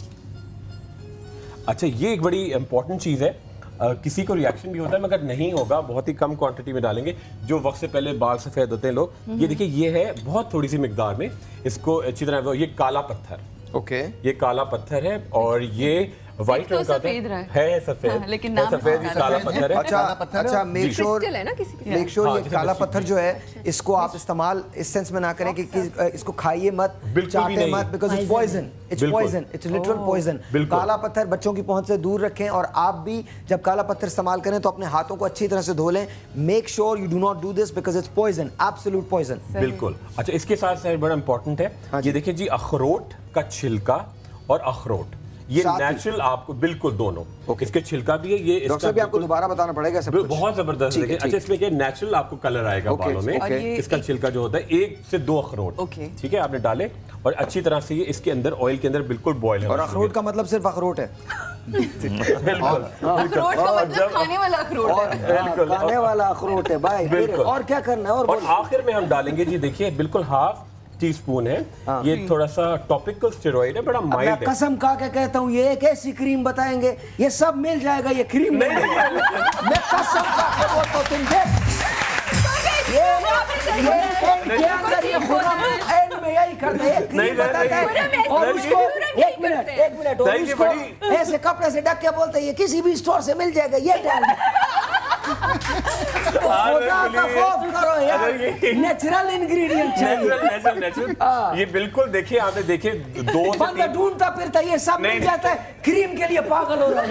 अच्छा, ये एक बड़ी इंपॉर्टेंट चीज़ है, किसी को रिएक्शन भी होता है मगर नहीं होगा, बहुत ही कम क्वांटिटी में डालेंगे। जो वक्त से पहले बाल सफ़ेद होते हैं लोग, ये देखिए ये है बहुत थोड़ी सी मिकदार में, इसको अच्छी तरह, ये काला पत्थर,
ओके,
ये काला पत्थर है और ये व्हाइट रंग का है, सफेद,
लेकिन
सफेद काला पत्थर है।
अच्छा, मेक श्योर ये काला पत्थर जो है इसको आप इस्तेमाल इस सेंस में ना करें कि इसको खाइए मत, चाटे मत, because it's poison, it's literal poison. काला पत्थर बच्चों की पहुंच से दूर रखें और आप भी जब काला पत्थर इस्तेमाल करें तो अपने हाथों को अच्छी तरह से धो लें। Make sure you do not do this because it's poison, absolute poison.
बिल्कुल। अच्छा, इसके साथ साथ बड़ा इंपॉर्टेंट है, ये देखिए जी अखरोट का छिलका और अखरोट, ये नेचुरल आपको बिल्कुल दोनों, इसके छिलका भी है, ये
डॉक्टर भी आपको दोबारा बताना पड़ेगा सब कुछ।
बहुत जबरदस्त है। अच्छा, इसमें क्या नेचुरल आपको कलर आएगा बालों में। इसका छिलका जो होता है 1 से 2 अखरोट, ठीक है, आपने डाले और अच्छी तरह से ये इसके अंदर ऑयल के अंदर बिल्कुल बॉयल है।
और अखरोट का मतलब सिर्फ अखरोट है,
बिल्कुल,
खाने वाला अखरोट है,
खाने वाला अखरोट है भाई, बिल्कुल। और क्या करना है?
और आखिर में हम डालेंगे जी, देखिए बिल्कुल हाफ टीस्पून है, ये थोड़ा सा टॉपिकल स्टेरॉइड है, बड़ा माइल्ड है।
कसम खा के कहता हूँ, ये एक ऐसी क्रीम बताएंगे, ये सब मिल जाएगा, ये क्रीम नहीं मैं कसम खा के बोलता हूँ, तुम देख ये एंड में यही करते हैं, क्रीम बताता है और उसको एक मिनट और उसको ऐसे कपड़े से ढक के बोलते हैं ये किसी भी स्टोर से मिल जाएगा, ये डाल करो यार, नेचुरल इंग्रेडिएंट चाहिए,
नेचुरल। ये बिल्कुल देखिए, आपने देखे 2
बंदा ढूंढता फिरता ये सब मिल जाता है, क्रीम के लिए पागल हो रहा है,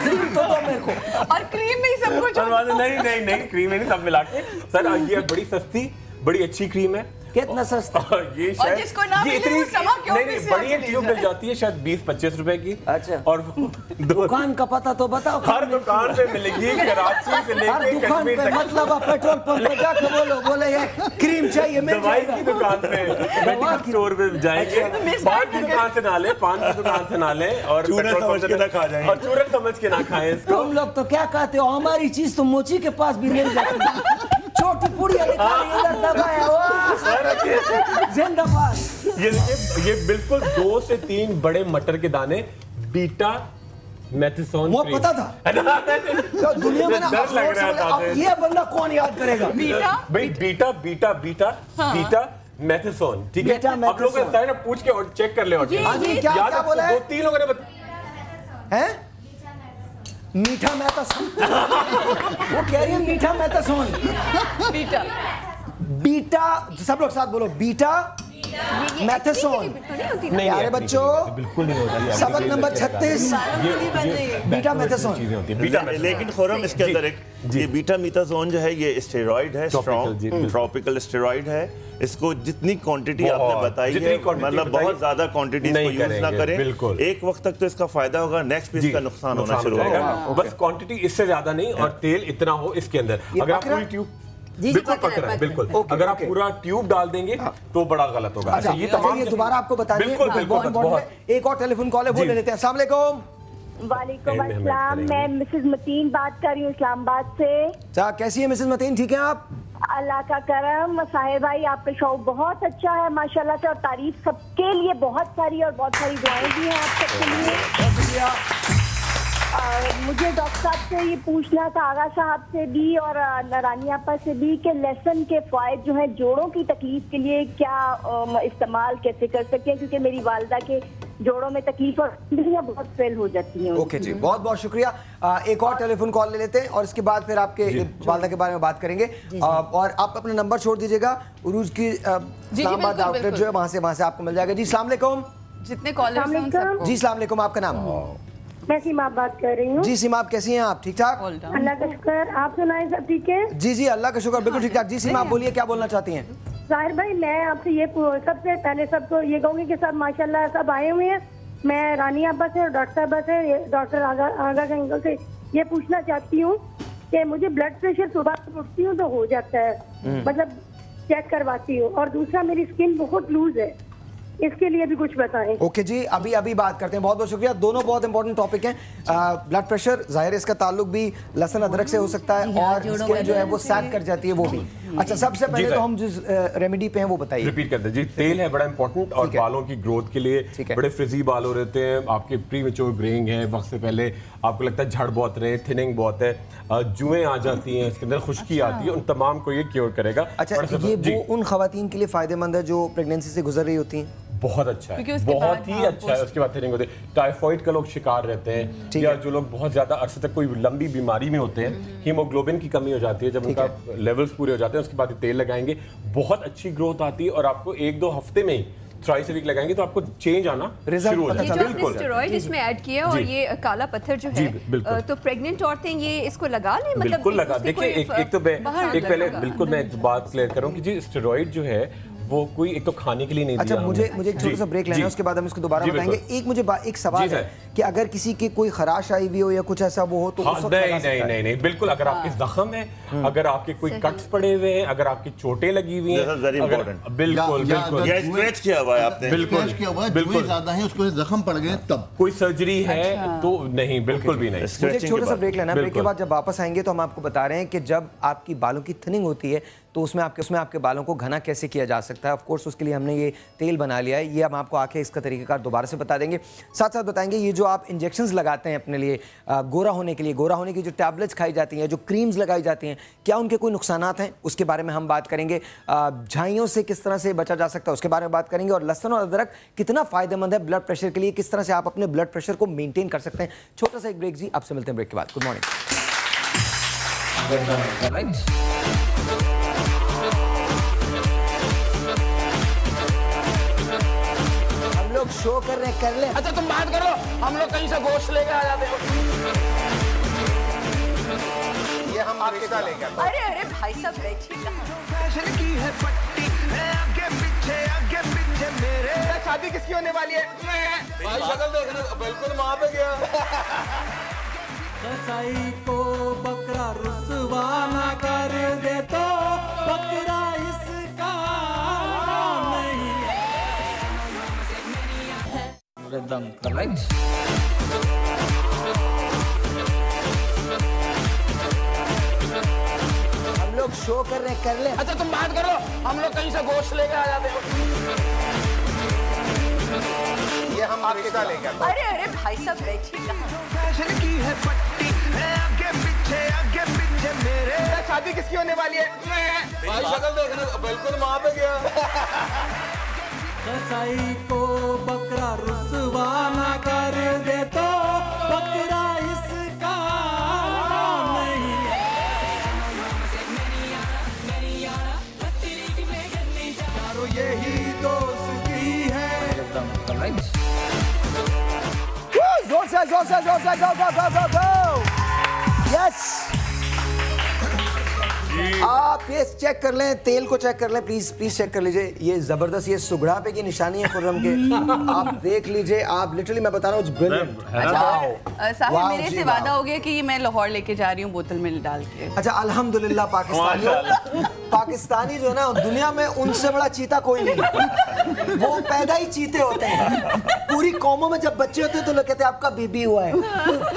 क्रीम तो दो मेरे को,
और क्रीम में ही सब कुछ
नहीं क्रीम में नहीं, सब मिला के। सर ये बड़ी सस्ती बड़ी अच्छी क्रीम है।
कितना सस्ता
ये
और
शायद
जिसको ना
ये
मिले वो समा क्यों
नहीं बड़ी एक ट्यूब मिल जाती है शायद 20-25 रुपए की।
अच्छा।
और
दुकान का पता तो बताओ।
हर दुकान पे मिलेगी, कराची से लेकर
हर दुकान पे, मतलब आप पेट्रोल पंप पे जाकर बोले ये क्रीम चाहिए,
दवाई की दुकान पे, मेडिकल स्टोर पे जाएंगे, पान की दुकान से ना ले, पान की दुकान से ना ले और
चूरन समझ के ना खा जाएंगे,
और चूरन समझ के ना खाएं इसको।
तुम लोग तो क्या कहते हो, हमारी चीज तो मोची के पास भी मिल जाती है। छोटी पुड़िया इधर दबाया जिंदाबाद।
ये देखिए, ये बिल्कुल 2 से 3 बड़े मटर के दाने बीटा मेथिसोन
वो पता था तो दुनिया में ना
डर लग रहा था।
अब ये बंदा कौन याद करेगा?
भाई बीटा मेथिसोन, ठीक है। आप लोग ना पूछ के और चेक कर ले और
क्या बोला है?
2-3 लोगों ने बताया
मीठा मेथासोन। वो कह रही है मीठा मेथासोन। बीटा सब लोग साथ बोलो, बीटा मेथासोन। नहीं यार बच्चों,
बिल्कुल नहीं होता।
सबक नंबर 36 बीटा मेथासोन।
लेकिन खुरम इसके अंदर एक ये बीटा मेथासोन जो है ये स्टेरॉइड है, स्ट्रॉन्ग ट्रॉपिकल स्टेरॉइड है। इसको जितनी क्वांटिटी आपने बताई है, मतलब बहुत ज्यादा क्वांटिटी इसको यूज ना करें। एक वक्त तक तो इसका फायदा होगा, नेक्स्ट पीस का नुकसान होना शुरू होगा।
बस क्वांटिटी इससे ज्यादा नहीं और तेल इतना हो इसके अंदर। अगर आप पूरी ट्यूब बिल्कुल पकड़ है, बिल्कुल अगर आप पूरा ट्यूब डाल देंगे तो बड़ा गलत होगा।
अच्छा ये तमाम ये दोबारा आपको बताइए। एक और टेलीफोन कॉल है, वो ले लेते हैं। अस्सलाम वालेकुम।
वालेकुम अस्सलाम, मैं मिसेस मतीन बात कर रही हूँ इस्लामाबाद से।
अच्छा कैसी है मिसेस मतीन, ठीक है आप?
अल्लाह का करम। साहिर भाई आपका शो बहुत अच्छा है माशाल्लाह से, और तारीफ सबके लिए बहुत सारी और बहुत सारी दुआएं भी हैं आप सबके लिए। मुझे डॉक्टर साहब से ये पूछना था, आगा साहब से भी और रानी आपा से भी, कि लहसुन के फायद जो है जोड़ों की तकलीफ के लिए क्या इस्तेमाल कैसे कर सकते हैं, क्योंकि मेरी वालदा के जोड़ों में तकलीफ और बहुत फेल हो जाती हैं।
ओके जी, बहुत बहुत शुक्रिया। एक और टेलीफोन कॉल ले लेते हैं और इसके बाद फिर आपके वालदा के बारे में बात करेंगे। और आप अपना नंबर छोड़ दीजिएगा, उरूज की इस्लामाबाद आउटलेट जो है वहाँ से आपको मिल जाएगा। जी अस्सलाम वालेकुम।
जितने कॉलर्स हैं सबको
जी अस्सलाम वालेकुम, आपका नाम?
मैं सीमा बात कर रही हूँ।
जी सीमा, आप कैसी हैं? आप ठीक ठाक?
अल्लाह का शुक्र, आप सुनाएं सब ठीक है?
जी जी अल्लाह का शुक्र, बिल्कुल ठीक ठाक। जी सीमा आप बोलिए, क्या बोलना चाहती हैं?
जाहिर भाई मैं आपसे ये सबसे पहले सबको ये कहूँगी कि सब माशाल्लाह सब आए हुए हैं। मैं रानी अब्बा से और डॉक्टर साहबा से, डॉक्टर आगा के अंकल से ये पूछना चाहती हूँ कि मुझे ब्लड प्रेशर सुबह उठती हूँ तो हो जाता है, मतलब चेक करवाती हूँ, और दूसरा मेरी स्किन बहुत लूज है, इसके लिए भी कुछ बताएं।
ओके जी, अभी बात करते हैं। बहुत बहुत शुक्रिया, दोनों बहुत इंपॉर्टेंट टॉपिक हैं। ब्लड प्रेशर जाहिर है इसका ताल्लुक भी लहसुन अदरक से हो सकता है, और स्किन जो है वो सैग कर जाती है वो भी। अच्छा सबसे पहले तो हम जिस रेमेडी पे हैं वो बताइए।
रिपीट करते हैं जी। तेल है बड़ा इंपॉर्टेंट और बालों की ग्रोथ के लिए। बड़े फ्रिजी बाल हो रहते हैं, आपके प्रीमेच्योर ग्रेइंग है, वक्त से पहले आपको लगता है झड़ बहुत रहे, थिनिंग बहुत है, जुएं आ जाती हैं, इसके अंदर खुश्की आती है, उन तमाम को ये क्योर करेगा।
अच्छा ये वो उन खवातीन के लिए फायदेमंद है जो प्रेगनेंसी से गुजर रही होती हैं?
बहुत अच्छा है, बहुत ही अच्छा है। उसके बाद थिनिंग होते हैं, टाइफाइड का लोग शिकार रहते हैं, या जो लोग बहुत ज्यादा अरसे तक कोई लंबी बीमारी में होते हैं, हीमोग्लोबिन की कमी हो जाती है, जब उनका लेवल्स पूरे हो जाते हैं उसके बाद तेल लगाएंगे, बहुत अच्छी ग्रोथ आती है, और आपको 1-2 हफ्ते में ही थ्राइस वीक लगाएंगे तो आपको चेंज आना शुरू हो जाएगा।
बिल्कुल स्टेरॉइड इसमें ऐड किया और ये काला पत्थर जो है, तो प्रेग्नेंट औरतें ये इसको लगा लें? मतलब
बिल्कुल लगा। देखिए एक तो पहले बिल्कुल मैं एक बात क्लियर करूं कि जी स्टेरॉइड जो है वो कोई एक तो खाने के लिए नहीं दिया।
अच्छा मुझे एक छोटा सा ब्रेक लेना है, उसके बाद हम इसको दोबारा बताएंगे। एक मुझे एक सवाल है कि अगर किसी की कोई खराश आई भी हो या कुछ ऐसा वो हो तो
नहीं बिल्कुल, अगर आपके जख्म है, अगर आपके कोई कट्स पड़े हुए हैं, अगर आपकी चोटें लगी हुई हैं, बिल्कुल
स्क्रैच किया हुआ है आपने,
बिल्कुल ज्यादा है, उसको जख्म पड़ गए तब
कोई सर्जरी है तो नहीं, बिल्कुल भी नहीं।
मुझे एक छोटा सा ब्रेक लेना है, ब्रेक के बाद जब वापस आएंगे तो हम आपको बता रहे हैं कि जब आपकी बालों की थिनिंग होती है तो उसमें आपके बालों को घना कैसे किया जा सकता है। ऑफ कोर्स उसके लिए हमने ये तेल बना लिया है, ये हम आपको आके इसका तरीकाकार दोबारा से बता देंगे। साथ साथ बताएंगे ये जो आप इंजेक्शंस लगाते हैं अपने लिए गोरा होने के लिए, गोरा होने की जो टैबलेट्स खाई जाती हैं, जो क्रीम्स लगाई जाती हैं, क्या उनके कोई नुकसानात हैं, उसके बारे में हम बात करेंगे। झाइयों से किस तरह से बचा जा सकता है उसके बारे में बात करेंगे, और लहसुन और अदरक कितना फायदेमंद है ब्लड प्रेशर के लिए, किस तरह से आप अपने ब्लड प्रेशर को मेंटेन कर सकते हैं। छोटा सा एक ब्रेक जी, आपसे मिलते हैं ब्रेक के बाद। Good morning. शो कर रहे कर ले।
अच्छा तुम बात करो, हम लोग कहीं से गोश्त लेके आ जाते हो। ये हम आपके साथ लेकर।
अरे भाई साहब बैठिए।
फैशन की है पट्टी है आगे पीछे मेरे। शादी किसकी होने वाली है? भाई शक्ल देखना, बिल्कुल माँ पे गया।
कसाई को बकरा रुसवा ना कर दे तो बकरा इसका नहीं है।
Rhythm, correct?
हम लोग शो कर रहे हैं, कर ले।
अच्छा तुम बात करो, हम लोग कहीं से गोश्त लेके आ जाते हो। ये हम रिश्ता लेके आते हैं।
अरे भाई साहब बैठिए।
फैशन की है पट्टी है आगे पीछे मेरे। शादी किसकी होने वाली है? भाई शक्ल देखना, बिल्कुल माँ पे गया।
कसाई को बकरा रुसवा ना कर दे तो बकरा इसका नहीं है। यारो यही दोस्ती है।
Rhythm, correct?
जोर से go। यस, आप ये चेक कर लें, तेल को चेक कर लें, प्लीज चेक कर लीजिए। ये जबरदस्त, ये सुगड़ा पे की निशानी है खुर्रम के। आप देख लीजिए, आप लिटरली मैं बता रहा हूँ, ब्रिलियंट।
साहिब मेरे से वादा हो गया कि ये मैं लाहौर लेके जा रही हूँ बोतल में डाल के।
अच्छा अल्हम्दुलिल्लाह, पाकिस्तानी जो है ना, दुनिया में उनसे बड़ा चीता कोई नहीं। वो पैदा ही चीते होते हैं। पूरी कौमों में जब बच्चे होते हैं तो लोग कहते हैं आपका बीबी हुआ है।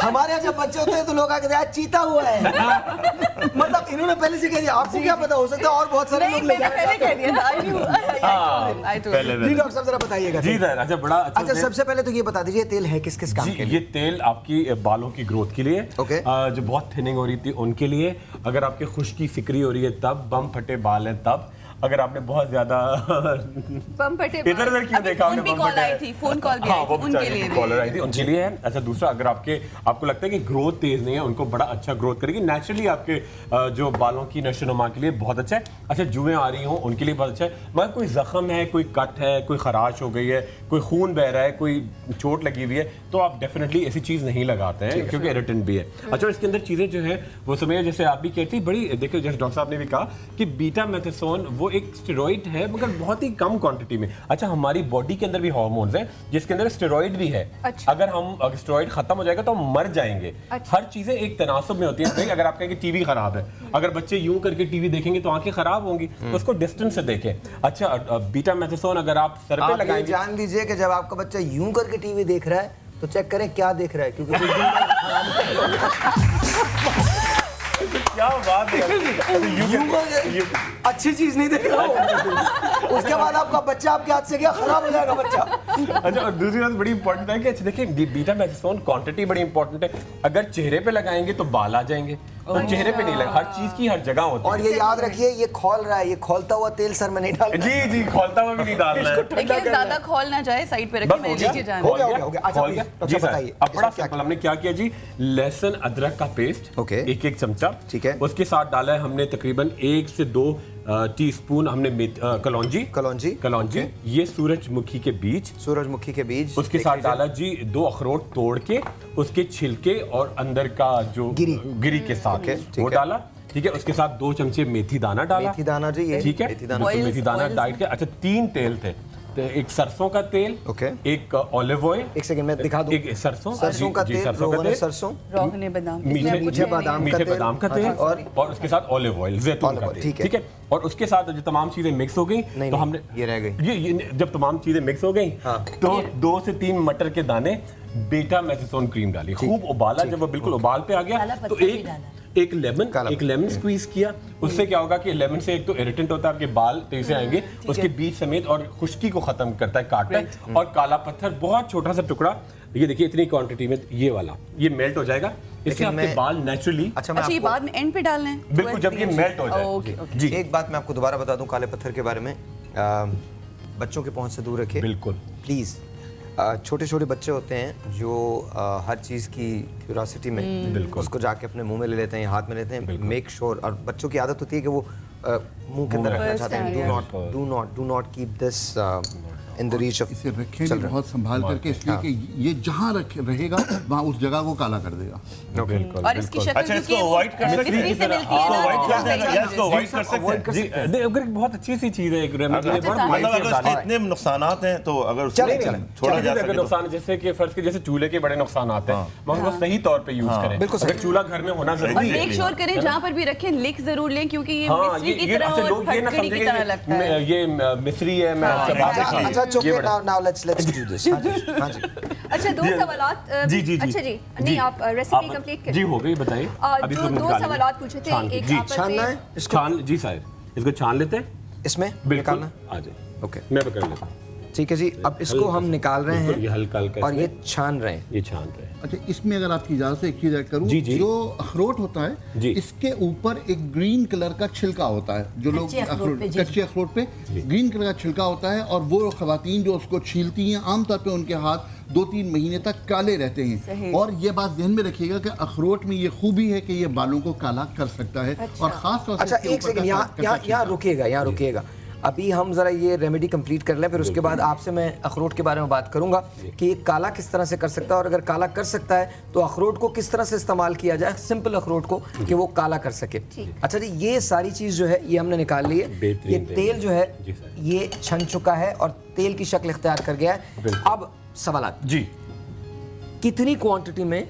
हमारे यहाँ जब बच्चे होते हैं तो लोग कहते हैं चीता हुआ है। मतलब इन्होंने पहले से कह दिया, आपको क्या पता, हो सकता है और बहुत सारे लोग ले जाएं।
पहले कह दिया था।
जी डॉक्टर साहब जरा बताइएगा।
जी सर, अच्छा बड़ा
अच्छा सबसे पहले तो ये बता दीजिए तेल है किस किस काम के लिए?
ये तेल आपकी बालों की ग्रोथ के लिए, जो बहुत थिनिंग हो रही थी उनके लिए, अगर आपकी खुश्की सिकरी हो रही है तब, बम फटे बाल हैं तब, अगर आपने बहुत ज्यादा इधर क्यों देखा,
फोन कॉल आई थी, फोन कॉल भी आई थी, उनके लिए
कॉलर आई थी, उनके लिए है। अच्छा दूसरा, अगर आपको लगता है कि ग्रोथ तेज नहीं है, उनको बड़ा अच्छा ग्रोथ करेगी नेचुरली, आपके जो बालों की नशोनुमा के लिए बहुत अच्छा है। अच्छा जुएं आ रही हो उनके लिए बहुत अच्छा है। मगर कोई जख्म है, कोई कट है, कोई खराश हो गई है, कोई खून बह रहा है, कोई चोट लगी हुई है, तो आप डेफिनेटली ऐसी चीज नहीं लगाते हैं क्योंकि इरिटेंट भी है। अच्छा इसके अंदर चीजें जो है वो समय, जैसे आप भी कहती बड़ी, देखिए जैसे डॉक्टर साहब ने भी कहा कि बीटा मेथासोन वो एक स्टेरॉइड है मगर बहुत ही कम क्वांटिटी में। अच्छा हमारी बॉडी के अंदर भी हार्मोन्स हैं जिसके अंदर स्टेरॉइड भी है। अच्छा। अगर स्टेरॉइड खत्म हो जाएगा तो हम मर जाएंगे। अच्छा। हर चीजें एक तनासुब में होती हैं। भाई अगर आप कहेंगे टीवी खराब है, अगर बच्चे यूं करके टीवी देखेंगे तो आंखें खराब होंगी, तो उसको डिस्टेंस से देखें। अच्छा बीटा मेथासोन अगर आप सर पे लगाएंगे,
जान दीजिए कि जब आपका बच्चा यूं करके टीवी देख रहा है तो चेक करें क्या देख रहा है, क्योंकि
क्या बात है,
अच्छी चीज नहीं देख रहा हूँ। उसके बाद आपका बच्चा आपके हाथ से गया, खराब हो जाएगा बच्चा।
अच्छा और दूसरी बात बड़ी इंपॉर्टेंट है कि अच्छा देखिए बीटा मेथासोन क्वांटिटी बड़ी इंपॉर्टेंट है। अगर चेहरे पे लगाएंगे तो बाल आ जाएंगे, तो चेहरे पे नहीं लगा, हर चीज की हर जगह होती है।
और ये याद रखिए, ये खोल रहा है, ये खोलता हुआ तेल सर में नहीं डालना।
जी खोलता हुआ भी नहीं डालना है।
देखिए ज्यादा खोल ना जाए, साइड पे रखिए, मैं नीचे जाना।
हो गया। अच्छा
जी बताइए। अब बड़ा सिंपल, हमने क्या किया जी, लहसुन अदरक का पेस्ट एक चमचा, ठीक है। उसके साथ डाला है हमने तकरीबन 1 से 2 टीस्पून हमने कलौंजी, ये सूरजमुखी के बीज, उसके साथ डाला जी 2 अखरोट तोड़ के, उसके छिलके और अंदर का जो गिरी के साथ वो डाला, ठीक है। उसके साथ 2 चमचे मेथी दाना डाला,
मेथी दाना जी,
ठीक है, मेथी दाना डाइट के। अच्छा 3 तेल थे, एक सरसों का तेल, एक ऑलिव ऑयल,
एक सेकंड मैं दिखा दूं, एक सरसों का तेल,
रोगने बादाम,
मीठे बादाम का तेल, और उसके साथ ऑलिव ऑयल, जैतून का तेल, ठीक है। और उसके साथ जब तमाम चीजें मिक्स हो गई तो हमने ये रह गई, ये जब तमाम चीजें मिक्स हो गई तो 2 से 3 मटर के दाने बीटा मेथासोन क्रीम डाली, खूब उबाला। जब वो बिल्कुल उबाल पे आ गया तो एक लेमन स्क्वीज किया। उससे क्या होगा कि लेमन से एक तो इरिटेंट होता है, आपके बाल तेज से आएंगे, उसके बीज समेत, और खुश्की को खत्म करता है, काटता है। और काला पत्थर बहुत छोटा सा टुकड़ा, ये देखिए इतनी क्वांटिटी में, ये वाला ये मेल्ट हो जाएगा, इससे आपके बाल नेचुरली।
अच्छा मैं
बाद में एंड पे डालना है,
बिल्कुल जब ये मेल्ट हो जाए।
जी एक बात मैं आपको दोबारा बता दूं काले पत्थर के बारे में, बच्चों के पहुंच से दूर रखिए बिल्कुल प्लीज। छोटे छोटे बच्चे होते हैं जो हर चीज़ की क्यूरियोसिटी में उसको जाके अपने मुंह में ले लेते हैं, हाथ में लेते हैं। मेक श्योर, और बच्चों की आदत होती है कि वो मुंह के अंदर रखना चाहते हैं। Do not keep this
in the reach of.
इसे रखें भी बहुत संभाल करके, इसलिए कि ये जहाँ रहेगा वहाँ उस जगह को काला कर देगा।
और इसकी शक्ल
अच्छा, इसको अवॉइड कर सकते हैं, इसको अवॉइड कर सकते हैं।
बहुत अच्छी सी चीज है एक रेमेडी।
मतलब अगर इसके इतने नुकसानात हैं तो अगर छोड़ा जा सके,
नुकसान जैसे कि फर्ज के जैसे चूल्हे के बड़े नुकसानात हैं, मगर वो सही तौर पे यूज करें। अगर चूल्हा घर में होना जरूरी है,
मेक श्योर करें जहाँ पर भी रखें लिख जरूर लें, क्योंकि ये मिस्री की तरह और फटकड़ी की तरह लगता है।
ये मिस्री है, मैं
अच्छा चुके, नाउ लेट्स डू दिस। हां जी,
अच्छा 2 सवालात।
जी जी
अच्छा जी, नहीं आप रेसिपी कंप्लीट करें।
जी हो गई, बताइए।
अभी तो 2 सवालात पूछे थे, एक आपस में
छानना है इसको।
जी साहब, इसको छान लेते हैं,
इसमें
निकालना आ जाए। ओके, मैं पकड़ लेता हूँ।
ठीक है जी, अब इसको हम निकाल रहे हैं,
ये हल्का हल्का,
और ये छान रहे हैं,
ये छान रहे हैं।
अच्छा, इसमें अगर आपकी इजाजत से एक चीज ऐड करूं, जो अखरोट होता है इसके ऊपर एक ग्रीन कलर का छिलका होता है, जो लोग कच्चे अखरोट पे ग्रीन कलर का छिलका होता है, और वो खवातीन जो उसको छीलती हैं आमतौर पे उनके हाथ 2-3 महीने तक काले रहते हैं। और ये बात ध्यान में रखिएगा कि अखरोट में ये खूबी है कि ये बालों को काला कर सकता है। और खास तौर से
अच्छा एक सेकंड, यहाँ रुकिएगा। अभी हम जरा ये रेमेडी कंप्लीट कर लें, फिर उसके बाद आपसे मैं अखरोट के बारे में बात करूंगा कि ये काला किस तरह से कर सकता है, और अगर काला कर सकता है तो अखरोट को किस तरह से इस्तेमाल किया जाए, सिंपल अखरोट को, कि वो काला कर सके। अच्छा जी, ये सारी चीज जो है ये हमने निकाल ली है। ये तेल जो है ये छन चुका है और तेल की शक्ल इख्तियार कर गया है। अब सवालात
जी,
कितनी क्वांटिटी में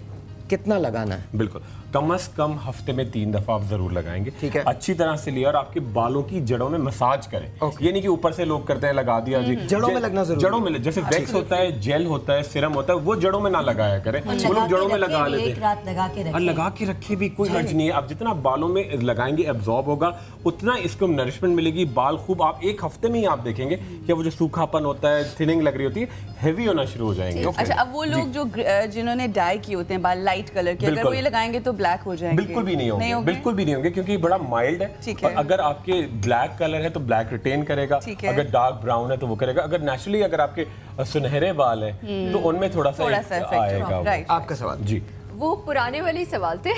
कितना लगाना है?
बिल्कुल, कम से कम हफ्ते में 3 दफा आप जरूर लगाएंगे।
ठीक है,
अच्छी तरह से लिया और आपके बालों की जड़ों में मसाज करें। ये नहीं कि ऊपर से लोग करते हैं लगा दिया जी,
जड़ों में लगना जरूरी है।
जड़ों में, जैसे वैक्स होता है, जेल होता है, सीरम होता है, वो जड़ों में ना लगाया करें। वो लोग जड़ों में लगा लेते हैं, और लगा के रखे भी कोई हर्ज नहीं है। आप जितना बालों में लगाएंगे एब्जॉर्ब होगा, उतना इसको नरिशमेंट मिलेगी। बाल खूब, आप 1 हफ्ते में ही आप देखेंगे कि वो जो सूखापन होता है, थिनिंग लग रही होती है, हैवी होना शुरू हो जाएंगे।
अच्छा, अब वो लोग जो जिन्होंने डाई किए होते हैं बाल लाइट कलर के, अगर वो ये लगाएंगे तो ब्लैक हो जाएंगे?
बिल्कुल भी नहीं होंगे, बिल्कुल भी नहीं होंगे, क्योंकि बड़ा माइल्ड है। और अगर आपके ब्लैक कलर है तो ब्लैक रिटेन करेगा, अगर डार्क ब्राउन है तो वो करेगा। अगर नेचुरली अगर आपके सुनहरे बाल हैं तो उनमें थोड़ा सा आएगा।
आपका सवाल
जी,
वो पुराने वाले ही सवाल थे।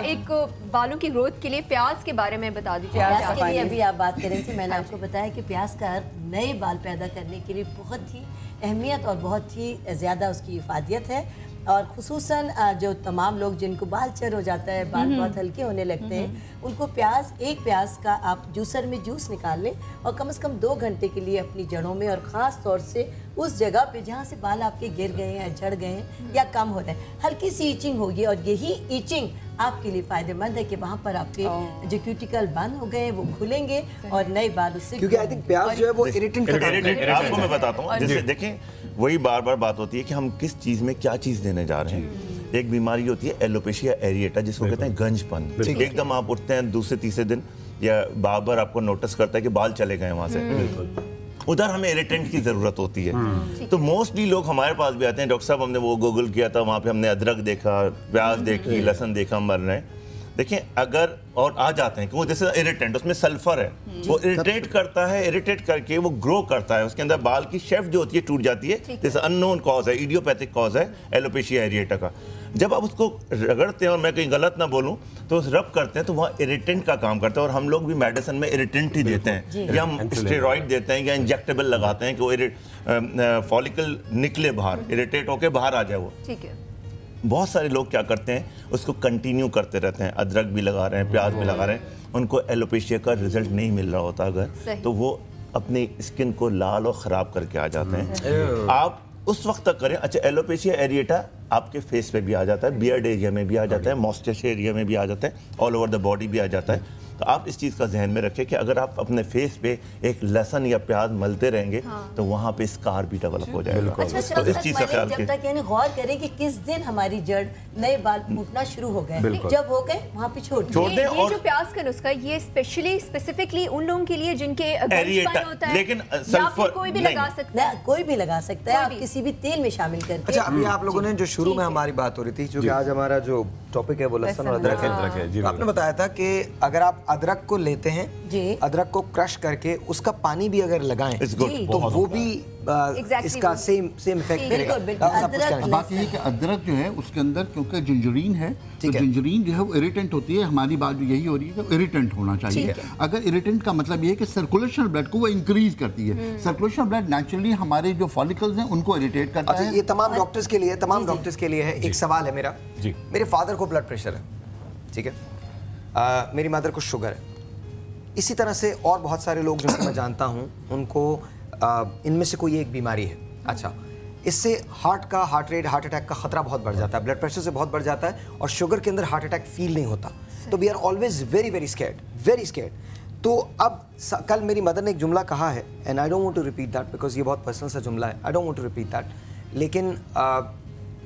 एक बालों की ग्रोथ के लिए प्याज के बारे में बता दीजिए।
प्याज के लिए अभी आप बात करें थी, मैंने आपको बताया कि प्याज का नए बाल पैदा करने के लिए बहुत ही अहमियत और बहुत ही ज़्यादा उसकी इफादियत है। और खुसूसन जो तमाम लोग जिनको बाल चर हो जाता है, बाल बहुत हल्के होने लगते हैं, उनको एक प्याज का आप जूसर में जूस निकाल लें और कम से कम 2 घंटे के लिए अपनी जड़ों में, और ख़ास तौर से उस जगह पे जहाँ से बाल आपके गिर गए हैं, झड़ गए हैं या कम हो रहे हैं, हल्की सी ईचिंग होगी। और यही ईचिंग आपके लिए फ़ायदेमंद है कि वहाँ पर आपके जो क्यूटिकल बंद हो गए वो खुलेंगे और नए बाल उससे,
क्योंकि आई थिंक प्याज जो है वो इरिटेंट
आपको मैं बताता हूँ। जैसे देखें, वही बार बार बात होती है कि हम किस चीज़ में क्या चीज़ देने जा रहे हैं। एक बीमारी होती है एलोपेशिया एरिएटा, जिसको कहते हैं गंजपन। एकदम आप उठते हैं दूसरे तीसरे दिन या बार आपको नोटिस करता है कि बाल चले गए वहाँ से, उधर हमें इरिटेंट की जरूरत होती है। तो मोस्टली लोग हमारे पास भी आते हैं, डॉक्टर साहब हमने वो गूगल किया था, वहाँ पे हमने अदरक देखा, प्याज देखी, लहसुन देखा, मर रहे हैं। देखिए, अगर और आ जाते हैं कि वो जैसे इरिटेंट, उसमें सल्फर है, वो इरिटेट करता है, इरिटेट करके वो ग्रो करता है, उसके अंदर बाल की शेफ जो होती है टूट जाती है। जैसे अननोन कॉज है, इडियोपैथिक कॉज है एलोपेशिया एरिएटा का। जब आप उसको रगड़ते हैं, और मैं कहीं गलत ना बोलूं, तो रब करते हैं तो वहाँ इरिटेंट का काम करता है। और हम लोग भी मेडिसिन में इरिटेंट ही देते हैं, या हम स्टेरॉइड देते हैं, या इंजेक्टेबल लगाते हैं कि वो फॉलिकल निकले बाहर, इरिटेट होके बाहर आ जाए वो।
ठीक है।
बहुत सारे लोग क्या करते हैं, उसको कंटिन्यू करते रहते हैं, अदरक भी लगा रहे हैं, प्याज भी लगा रहे हैं, उनको एलोपेशिया का रिजल्ट नहीं मिल रहा होता अगर, तो वो अपनी स्किन को लाल और ख़राब करके आ जाते हैं। आप उस वक्त तक करें। अच्छा, एलोपेशिया एरिएटा आपके फेस पे भी आ जाता है, बियर्ड एरिया में भी आ जाता है, मॉस्टैच एरिया में भी आ जाता है, ऑल ओवर द बॉडी भी आ जाता है। तो आप इस चीज़ का जहन में रखें कि अगर आप अपने फेस पे एक लहसुन या प्याज मलते रहेंगे तो वहाँ पे स्कार भी डेवलप हो जाएगा।
अच्छा,
तो इस चीज़ का ख्याल
जब तक यानी गौर करें कि किस दिन हमारी जड़ नए बाल फूटना शुरू हो गए, जब हो गए वहाँ पे छोड़ दें।
ये जो प्याज का नुस्खा, ये स्पेसिफिकली उन लोगों के लिए जिनके
एरिएटा
होता है,
लेकिन
सल्फर कोई भी लगा सकता है,
कोई भी लगा सकता है, आप किसी भी तेल में शामिल करके।
अच्छा, अभी आप लोगों ने जो शुरू में हमारी बात हो रही थी, जो कि आज हमारा जो टॉपिक है वो लहसुन और अदरक है, आपने बताया था कि अगर आप अदरक को लेते हैं जी, अदरक को क्रश करके उसका पानी भी अगर लगाएं तो वो भी इसका सेम इफेक्ट करेगा।
बात यह है कि अदरक जो है उसके अंदर क्योंकि जिंजरीन है, तो जिंजरीन जो है वो इरिटेंट होती है। हमारी बात जो यही हो रही है कि इरिटेंट होना चाहिए। अगर इरिटेंट का मतलब ये है कि सर्कुलेशन ब्लड को वो इंक्रीज करती है। सर्कुलेशन ब्लड नेचुरली हमारे जो फॉलिकल्स हैं उनको इरिटेट करता है।
ये तमाम डॉक्टर्स के लिए है। एक सवाल है मेरा, मेरे फादर को ब्लड प्रेशर है, ठीक है, मेरी मदर को शुगर है, इसी तरह से और बहुत सारे लोग जिनको मैं जानता हूँ उनको इनमें से कोई एक बीमारी है। अच्छा, इससे हार्ट रेट, हार्ट अटैक का खतरा बहुत बढ़ जाता है, ब्लड प्रेशर से बहुत बढ़ जाता है, और शुगर के अंदर हार्ट अटैक फील नहीं होता। तो we are always very very scared. तो अब कल मेरी मदर ने एक जुमला कहा है, and I don't want to repeat that because ये बहुत पर्सनल सा जुमला है, I don't want to repeat that, लेकिन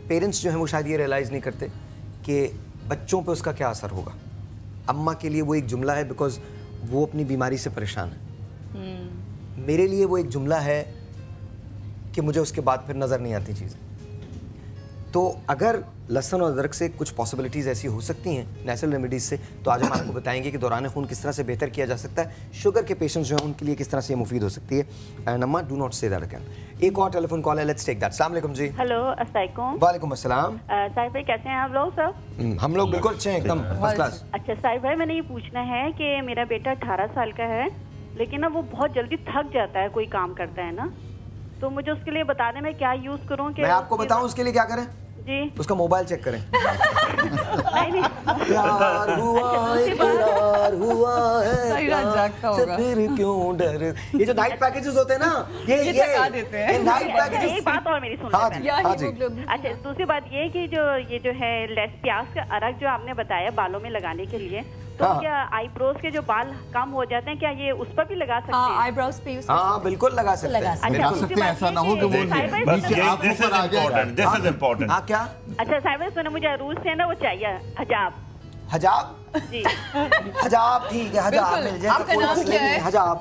पेरेंट्स जो हैं वो शायद ये रियलाइज़ नहीं करते कि बच्चों पे उसका क्या असर होगा। अम्मा के लिए वो एक जुमला है बिकॉज वो अपनी बीमारी से परेशान है। मेरे लिए वो एक जुमला है कि मुझे उसके बाद फिर नज़र नहीं आती चीज़ें। तो अगर लहसुन और अदरक से कुछ पॉसिबिलिटीज़ ऐसी हो सकती हैं नेचुरल रेमेडीज़ से, तो आज हम आपको बताएंगे कि दौरान खून किस तरह से बेहतर किया जा सकता है। शुगर के पेशेंट्स जो हैं उनके लिए किस तरह से ये मुफीद हो सकती है। एंड अम्मा, do not say that again. एक और टेलीफोन कॉल है, लेट्स टेक दैट। अस्सलाम वालेकुम जी।
हेलो, अस्सलाम
वालेकुम अस्सलाम।
साहिब भाई कैसे हैं आप लोग सब?
हम लोग बिल्कुल अच्छे हैं, एकदम फर्स्ट क्लास।
अच्छा साहिब भाई, मैंने ये पूछना है कि मेरा बेटा 18 साल का है, लेकिन ना वो बहुत जल्दी थक जाता है कोई काम करता है ना, तो मुझे उसके लिए बता दें मैं क्या यूज करूँ?
मैं आपको बताऊँ उसके लिए क्या करें
जी?
उसका मोबाइल चेक करें।
नहीं।
प्यार हुआ है तो फिर क्यों डर। ये जो नाइट पैकेजेस होते हैं ना, ये
देते हैं।
Night packages.
एक बात और मेरी सुन लें। अच्छा, दूसरी बात ये कि ये जो है प्याज का अरक जो आपने बताया बालों में लगाने के लिए, तो क्या आईब्रोज के जो बाल कम हो जाते हैं, क्या ये उस पर भी लगा सकते हैं?
आईब्रोज पे यूज
हाँ बिल्कुल लगा सकते हैं।
ऐसा ना हो कि वो
क्या?
अच्छा साहिब सुनो, मुझे अरूज से ना वो चाहिए
हजाब
जी।
हजाब ठीक है, हजाब मिल जाए।
आपका नाम क्या है?
हजाब।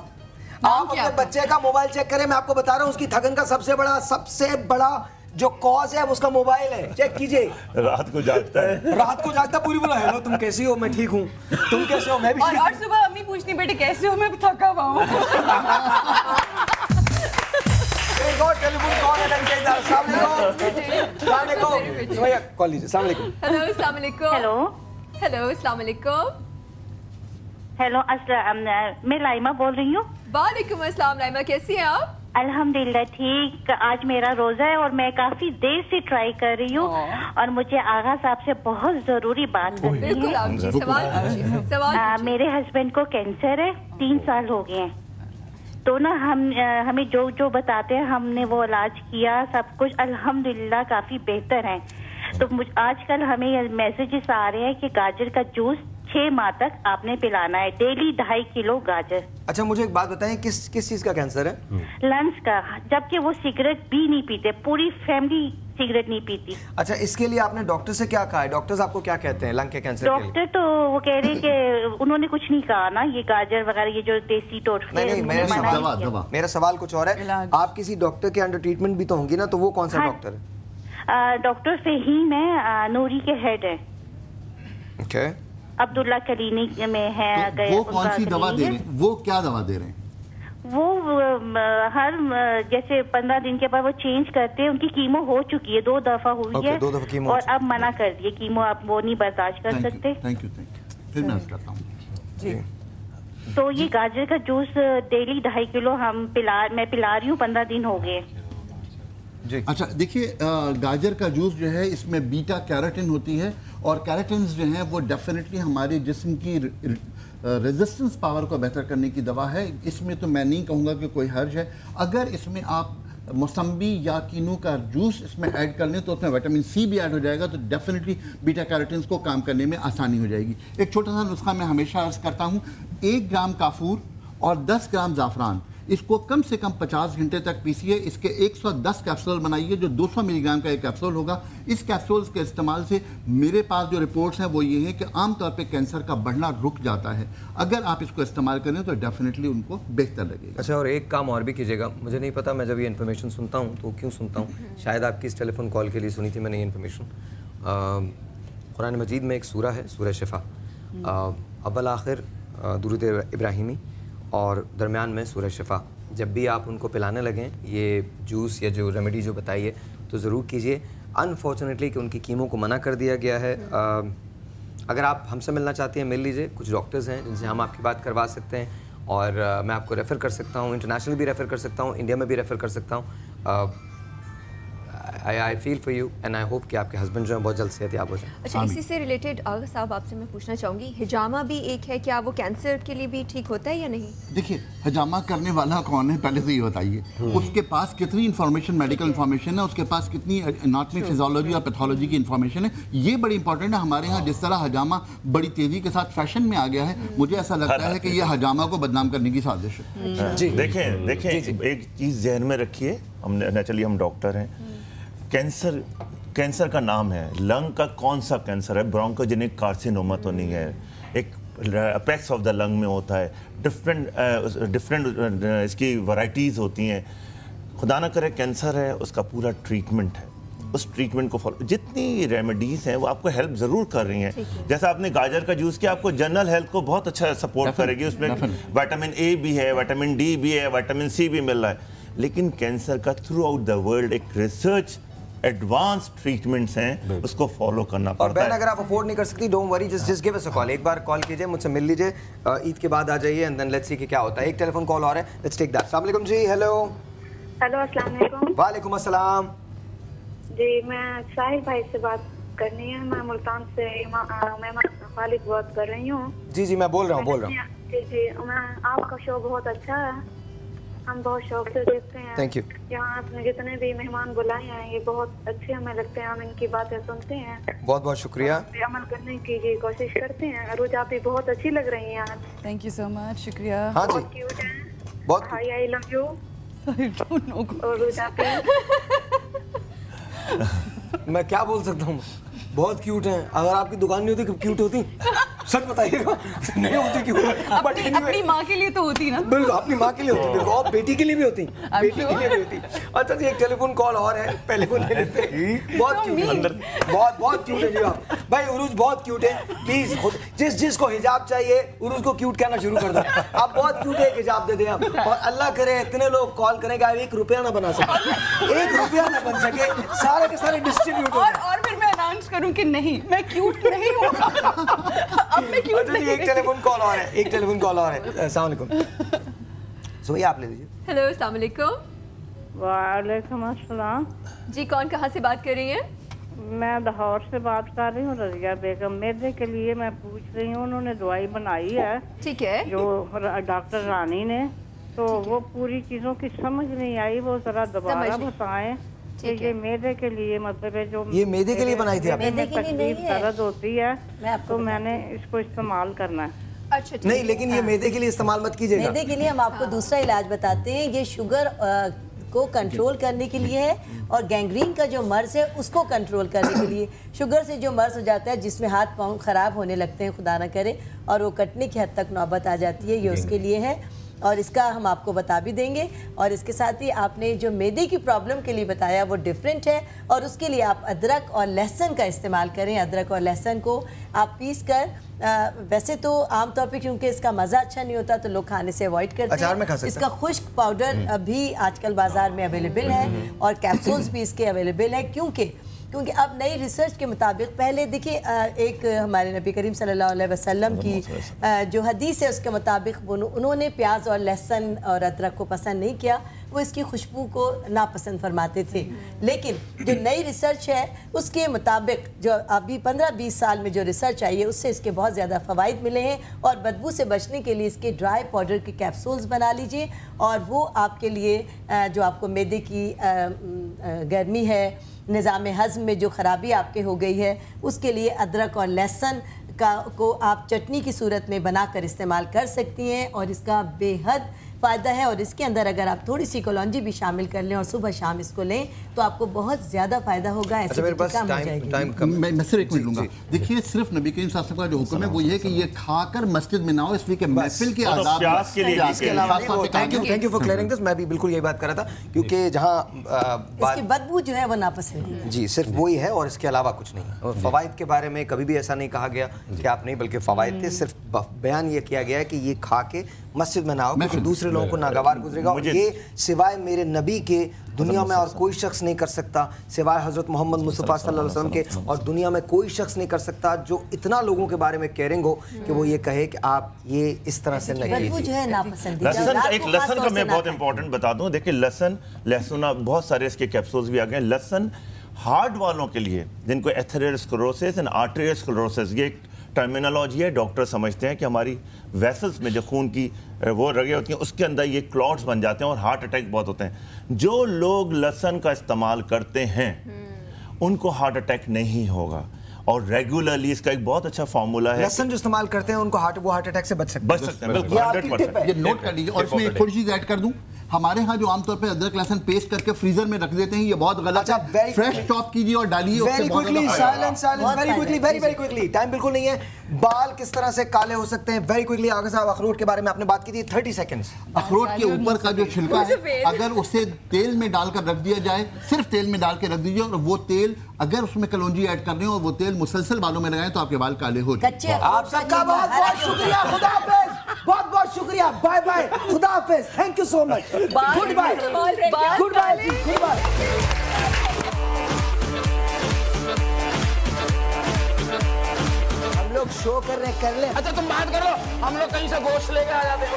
आप अपने बच्चे का मोबाइल चेक करें, मैं आपको बता रहा हूँ उसकी थकन का सबसे बड़ा जो कॉज है उसका मोबाइल है। चेक कीजिए।
रात को जागता पूरी बोला हेलो तुम कैसी हो, मैं ठीक हूँ, तुम कैसे हो, मैं भी ठीक हूँ।
और सुबह अम्मी पूछती बेटे कैसे हो, मैं थका हुआ हूँ।
एक और टेलीफोन कॉल है, अस्सलाम वालेकुम। कॉल लीजिए। अस्सलाम वालेकुम।
हेलो, अस्सलाम वालेकुम। हेलो, अस्सलाम वालेकुम।
हेलो, मैं लाइमा बोल रही हूँ।
वालेकुम अस्सलाम। लाइमा कैसी हैं आप?
अल्हम्दुलिल्लाह ठीक। आज मेरा रोजा है और मैं काफी देर से ट्राई कर रही हूँ, और मुझे आगा साहब से बहुत जरूरी बात करनी है।
बिल्कुल आप जी, सवाल
मेरे हस्बैंड को कैंसर है, 3 साल हो गए हैं, तो ना हमें जो बताते हैं हमने वो इलाज किया, सब कुछ अल्हम्दुलिल्लाह काफी बेहतर है। तो आजकल हमें मैसेजेस आ रहे हैं कि गाजर का जूस 6 माह तक आपने पिलाना है, डेली 2.5 किलो गाजर।
अच्छा, मुझे एक बात बताएं, किस चीज का कैंसर है?
लंग्स का, जबकि वो सिगरेट भी नहीं पीते, पूरी फैमिली सिगरेट नहीं पीती।
अच्छा, इसके लिए आपने डॉक्टर से क्या कहा है? डॉक्टर्स आपको क्या कहते हैं लंग के कैंसर के लिए?
डॉक्टर तो वो कह रहे हैं कि उन्होंने कुछ नहीं कहा ना, ये गाजर वगैरह ये जो देसी टोटके।
नहीं, मेरा सवाल कुछ और है। आप किसी डॉक्टर के अंडर ट्रीटमेंट भी तो होंगी ना, तो वो कौन सा डॉक्टर है?
डॉक्टर फहीम है, नूरी के हेड है।
ओके।
अब्दुल्ला क्लिनिक में है।
तो वो कौन सी दवा दे रहे हैं? वो क्या दवा दे रहे हैं?
वो हर जैसे 15 दिन के बाद वो चेंज करते हैं। उनकी कीमो हो चुकी है, 2 दफा हुई है,
2 दफा कीमो,
और अब मना कर दिए कीमो आप वो नहीं बर्दाश्त कर सकते।
Thank you. फिर मैं करता हूँ
जी।
तो ये गाजर का जूस डेली 2.5 किलो मैं पिला रही हूँ, 15 दिन हो गए।
अच्छा देखिए, गाजर का जूस जो है इसमें बीटा कैरोटीन होती है, और कैरोटीन्स जो हैं वो डेफिनेटली हमारे जिस्म की रेजिस्टेंस पावर को बेहतर करने की दवा है। इसमें तो मैं नहीं कहूँगा कि कोई हर्ज है। अगर इसमें आप मौसम्बी या कीनू का जूस इसमें ऐड कर लें तो उसमें विटामिन सी भी ऐड हो जाएगा, तो डेफिनेटली बीटा कैरोटीन्स को काम करने में आसानी हो जाएगी। एक छोटा सा नुस्खा मैं हमेशा अर्ज करता हूँ, 1 ग्राम काफूर और 10 ग्राम ज़ाफ़रान, इसको कम से कम 50 घंटे तक पीसिए। इसके 110 कैप्सूल बनाइए, जो 200 मिलीग्राम का एक कैप्सूल होगा। इस कैप्सूल्स के इस्तेमाल से मेरे पास जो रिपोर्ट्स हैं वो ये हैं कि आमतौर पे कैंसर का बढ़ना रुक जाता है। अगर आप इसको इस्तेमाल करें तो डेफिनेटली उनको बेहतर लगेगा।
अच्छा, और एक काम और भी कीजिएगा, मुझे नहीं पता मैं जब ये इन्फॉर्मेशन सुनता हूँ तो क्यों सुनता हूँ, शायद आपकी इस टेलीफोन कॉल के लिए सुनी थी मैंने ये इन्फॉर्मेशन। कुरान मजीद में एक सूरा है, सूरह शिफा, अव्वल आखिर दुरूद इब्राहिमी और दरमियान में सूरह शिफा। जब भी आप उनको पिलाने लगें ये जूस या जो रेमेडी जो बताई है तो ज़रूर कीजिए। अनफॉर्चुनेटली कि उनकी कीमों को मना कर दिया गया है। अगर आप हमसे मिलना चाहती हैं मिल लीजिए, कुछ डॉक्टर्स हैं जिनसे हम आपकी बात करवा सकते हैं और मैं आपको रेफ़र कर सकता हूँ, इंटरनेशनल भी रेफ़र कर सकता हूँ, इंडिया में भी रेफ़र कर सकता हूँ। I feel for you and I hope कि आपके हस्बैंड जो है बहुत जल्द सेहतयाब हो जाए।
अच्छा, इसी से रिलेटेड आगा साहब आपसे मैं पूछना चाहूँगी, हिजामा भी एक है, क्या वो कैंसर के लिए भी ठीक होता है या नहीं?
देखिए, हिजामा करने वाला कौन है पहले से ये बताइए। उसके पास कितनी इन्फॉर्मेशन, मेडिकल इन्फॉर्मेशन है, उसके पास कितनी एनाटॉमी, फिजियोलॉजी और पैथोलॉजी की इन्फॉर्मेशन है, ये बड़ी इंपॉर्टेंट है। हमारे यहाँ जिस तरह हिजामा बड़ी तेज़ी के साथ फैशन में आ गया है, मुझे ऐसा लगता है कि ये हिजामा को बदनाम करने की साजिश है।
देखें एक चीज़ जहन में रखिए, हमने नेचुरली हम डॉक्टर हैं, कैंसर का नाम है, लंग का कौन सा कैंसर है? ब्रोंकोजेनिक कार्सिनोमा तो नहीं है, एक अपेक्स ऑफ द लंग में होता है, डिफरेंट इसकी वैरायटीज़ होती हैं। खुदा ना करे कैंसर है, उसका पूरा ट्रीटमेंट है, उस ट्रीटमेंट को फॉलो, जितनी रेमेडीज़ हैं वो आपको हेल्प ज़रूर कर रही हैं। जैसा आपने गाजर का जूस किया, आपको जनरल हेल्थ को बहुत अच्छा सपोर्ट करेगी। उसमें विटामिन ए भी है, विटामिन डी भी है, विटामिन सी भी मिल रहा है। लेकिन कैंसर का थ्रू आउट द वर्ल्ड एक रिसर्च एडवांस ट्रीटमेंट्स हैं, उसको फॉलो करना पड़ता है।
अगर आप अफोर्ड नहीं कर सकती, don't worry, just give us a call. एक बार कॉल कीजिए, मुझसे मिल लीजिए, ईद के बाद आ जाइए एंड देन लेट्स सी कि क्या होता है। एक टेलीफोन कॉल और है, लेट्स टेक दैट। अस्सलाम वालेकुम जी। हेलो
अस्सलाम वालेकुम।
वालेकुम अस्सलाम
जी, मैं साहिल भाई से बात करनी है। मैं मुल्तान से मैं खालिद बात कर रही हूँ।
जी जी, मैं बोल रहा हूँ।
जी, मैं आपका शो बहुत अच्छा है, हम बहुत शौक से देखते हैं।
Thank you.
यहाँ आपने जितने भी मेहमान बुलाए हैं ये बहुत अच्छे हमें लगते हैं, हम इनकी बातें सुनते हैं।
बहुत बहुत शुक्रिया।
अमल करने की कोशिश करते हैं। अरूज आप भी बहुत अच्छी लग रही हैं आज।
थैंक यू सो मच, शुक्रिया।
हाँ जी,
बहुत क्यूट हैं।
बहुत
हाय, आई लव यू अरूज आप।
मैं क्या बोल सकता हूँ, बहुत क्यूट हैं। अगर आपकी दुकान नहीं होती क्यूट होती? सच बताइएगा। नहीं होती क्यों?
अपनी माँ के लिए तो होती ना।
बिल्कुल, अपनी माँ के लिए होती, बिल्कुल, और बेटी के लिए भी होती, बेटी के लिए भी होती। अच्छा जी, एक टेलीफोन कॉल और है, पहले फोन ले लेते हैं। बहुत क्यूट अंदर, बहुत क्यूट है जी आप भाई। उरूज बहुत क्यूट है, प्लीज जिसको हिजाब चाहिए उरूज को क्यूट कहना शुरू कर दो। आप बहुत क्यूट है, हिजाब दे दें आप, और अल्लाह करे इतने लोग कॉल करेंगे आप 1 रुपया ना बना सके, 1 रुपया ना बन सके, सारे के सारे डिस्ट्रीब्यूट
और फिर मैं अनाउंस करूं कि नहीं, मैं क्यूट नहीं हूं। अब मैं क्यूट नहीं।
एक टेलीफोन कॉल और है, एक टेलीफोन कॉल और है। अस्सलाम वालेकुम। सुबह आप ले लीजिए।
हेलो, अस्सलाम वालेकुम।
वालेकुम अस्सलाम
जी, कौन कहाँ से बात कर रही हैं?
मैं लाहौर से बात कर रही हूँ, रजिया बेगम। मेरे के लिए मैं पूछ रही हूँ, उन्होंने दवाई बनाई है,
ठीक है, जो
डॉक्टर रानी ने, तो वो पूरी चीज़ों की समझ नहीं आई, वो जरा दोबारा बताएं। ये मेदे के लिए, मतलब है जो
ये मेदे के लिए बनाई थी आपने?
मेदे के लिए नहीं है, दर्द होती है तो मैंने इसको इस्तेमाल करना है।
अच्छा,
नहीं, लेकिन ये मेदे के लिए इस्तेमाल मत कीजिएगा।
मेदे के लिए हम आपको दूसरा इलाज बताते हैं। ये शुगर को कंट्रोल करने के लिए है, और गैंग्रीन का जो मर्ज है उसको कंट्रोल करने के लिए। शुगर से जो मर्ज हो जाता है जिसमें हाथ पाँव खराब होने लगते हैं, खुदा ना करे, और वो कटने की हद तक नौबत आ जाती है, ये उसके लिए है, और इसका हम आपको बता भी देंगे। और इसके साथ ही आपने जो मैदे की प्रॉब्लम के लिए बताया वो डिफरेंट है, और उसके लिए आप अदरक और लहसुन का इस्तेमाल करें। अदरक और लहसुन को आप पीस कर, वैसे तो आमतौर पे क्योंकि इसका मज़ा अच्छा नहीं होता तो लोग खाने से अवॉइड करते हैं। इसका खुश्क पाउडर अभी आजकल बाज़ार में अवेलेबल है, और कैप्सूल्स भी इसके अवेलेबल है, क्योंकि अब नई रिसर्च के मुताबिक, पहले देखिए एक हमारे नबी करीम सल्लल्लाहु अलैहि वसल्लम की जो हदीस है उसके मुताबिक उन्होंने प्याज और लहसुन और अदरक को पसंद नहीं किया, वो इसकी खुशबू को नापसंद फरमाते थे। लेकिन जो नई रिसर्च है उसके मुताबिक, जो अभी 15-20 साल में जो रिसर्च आई है, उससे इसके बहुत ज़्यादा फ़वाइद मिले हैं, और बदबू से बचने के लिए इसके ड्राई पाउडर के कैप्सूल्स बना लीजिए, और वो आपके लिए जो आपको मैदे की गर्मी है, निज़ाम हज़्म में जो ख़राबी आपके हो गई है, उसके लिए अदरक और लहसुन को आप चटनी की सूरत में बनाकर इस्तेमाल कर सकती हैं, और इसका बेहद फ़ायदा है। और इसके अंदर अगर आप थोड़ी सी कलौंजी भी शामिल कर लें और सुबह शाम इसको लें तो आपको बहुत ज़्यादा फ़ायदा होगा। ऐसे
मेरे पास टाइम
मैं सिर्फ 1 मिनट लूँगा। देखिए सिर्फ नबी करीम सल्लल्लाहु अलैहि वसल्लम का जो हुक्म है वो ये है कि ये खाकर मस्जिद में ना हो, इसलिए कि महफिल के आदाब
thank you for clearing this. मैं भी बिल्कुल यही बात कर रहा था क्योंकि जहाँ
इसकी बदबू जो है वो नापसंदीदा
जी सिर्फ वही है और इसके अलावा कुछ नहीं। फ़वाइद के बारे में कभी भी ऐसा नहीं कहा गया कि आप नहीं, बल्कि फ़वाइद थे, सिर्फ बयान ये किया गया है कि ये खा के मस्जिद में ना हो क्योंकि दूसरे लोगों को नागवार गुजरेगा। और ये सिवाय मेरे नबी के दुनिया में और कोई शख्स नहीं कर सकता, सिवाय हज़रत मोहम्मद मुस्तफ़ा सल्लल्लाहु अलैहि वसल्लम के, और दुनिया में कोई शख्स नहीं कर सकता जो इतना लोगों के बारे में केयरिंग हो कि वो ये कहे कि आप ये इस तरह से नहीं।
लहसुन का मैं बहुत इंपॉर्टेंट बता दूं। देखिए लहसुन बहुत सारे इसके कैप्सूल्स भी आ गए। लहसुन हार्ट वालों के लिए जिनको एथेरोस्क्लेरोसिस एंड आर्टेरियोस्क्लेरोसिस, ये एक टर्मिनोलॉजी है, डॉक्टर समझते हैं कि हमारी वेसल्स में जो खून की वो रगें होती हैं उसके अंदर ये क्लॉट्स बन जाते हैं और हार्ट अटैक बहुत होते हैं। जो लोग लहसुन का इस्तेमाल करते हैं उनको हार्ट अटैक नहीं होगा। और रेगुलरली इसका एक बहुत अच्छा फार्मूला है,
लहसुन जो इस्तेमाल करते हैं उनको हार्ट अटैक से बच सकते हैं।
बिल्कुल 100%। ये नोट कर लीजिए। और इसमें एक थोड़ी चीज ऐड कर दूं, हमारे यहाँ जो आमतौर पे अदरक लहसुन पेस्ट करके फ्रीजर में रख देते हैं, ये बहुत गलत है। फ्रेश चॉप कीजिए और डालिए।
Very quickly silence very quickly, time बिल्कुल नहीं है। बाल किस तरह से काले हो सकते हैं, वेरी क्विकली। आगे साहब अखरोट के बारे में आपने बात की थी, 30 सेकंड्स।
अखरोट के ऊपर का जो छिलका है अगर उसे तेल में डालकर रख दिया जाए, सिर्फ तेल में डाल के रख दीजिए, और वो तेल अगर उसमें कलौंजी ऐड कर रहे हो और वो तेल मुसलसल बालों में लगाएं तो आपके बाल काले हो जाएंगे।
आप सबका बहुत बहुत शुक्रिया, खुदा हाफिज, बहुत बहुत शुक्रिया, बाय बाय, खुदा हाफिज, thank you so much, goodbye, goodbye, goodbye. हम लोग शो कर रहे, कर ले।
अच्छा तुम बात करो, हम लोग कहीं से गोश्त लेके आ जाते हैं।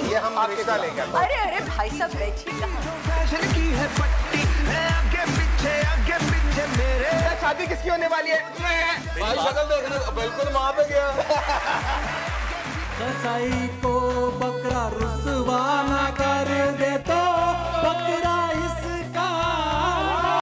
ये हम आपके साथ लेके आते हैं।
अरे अरे भाई साहब बैठिए कहाँ?
फैशन की है पट्टी, आगे पीछे मेरे। शादी किसकी होने वाली है? भाई शक्ल देखना, बिल्कुल वहाँ पे गया।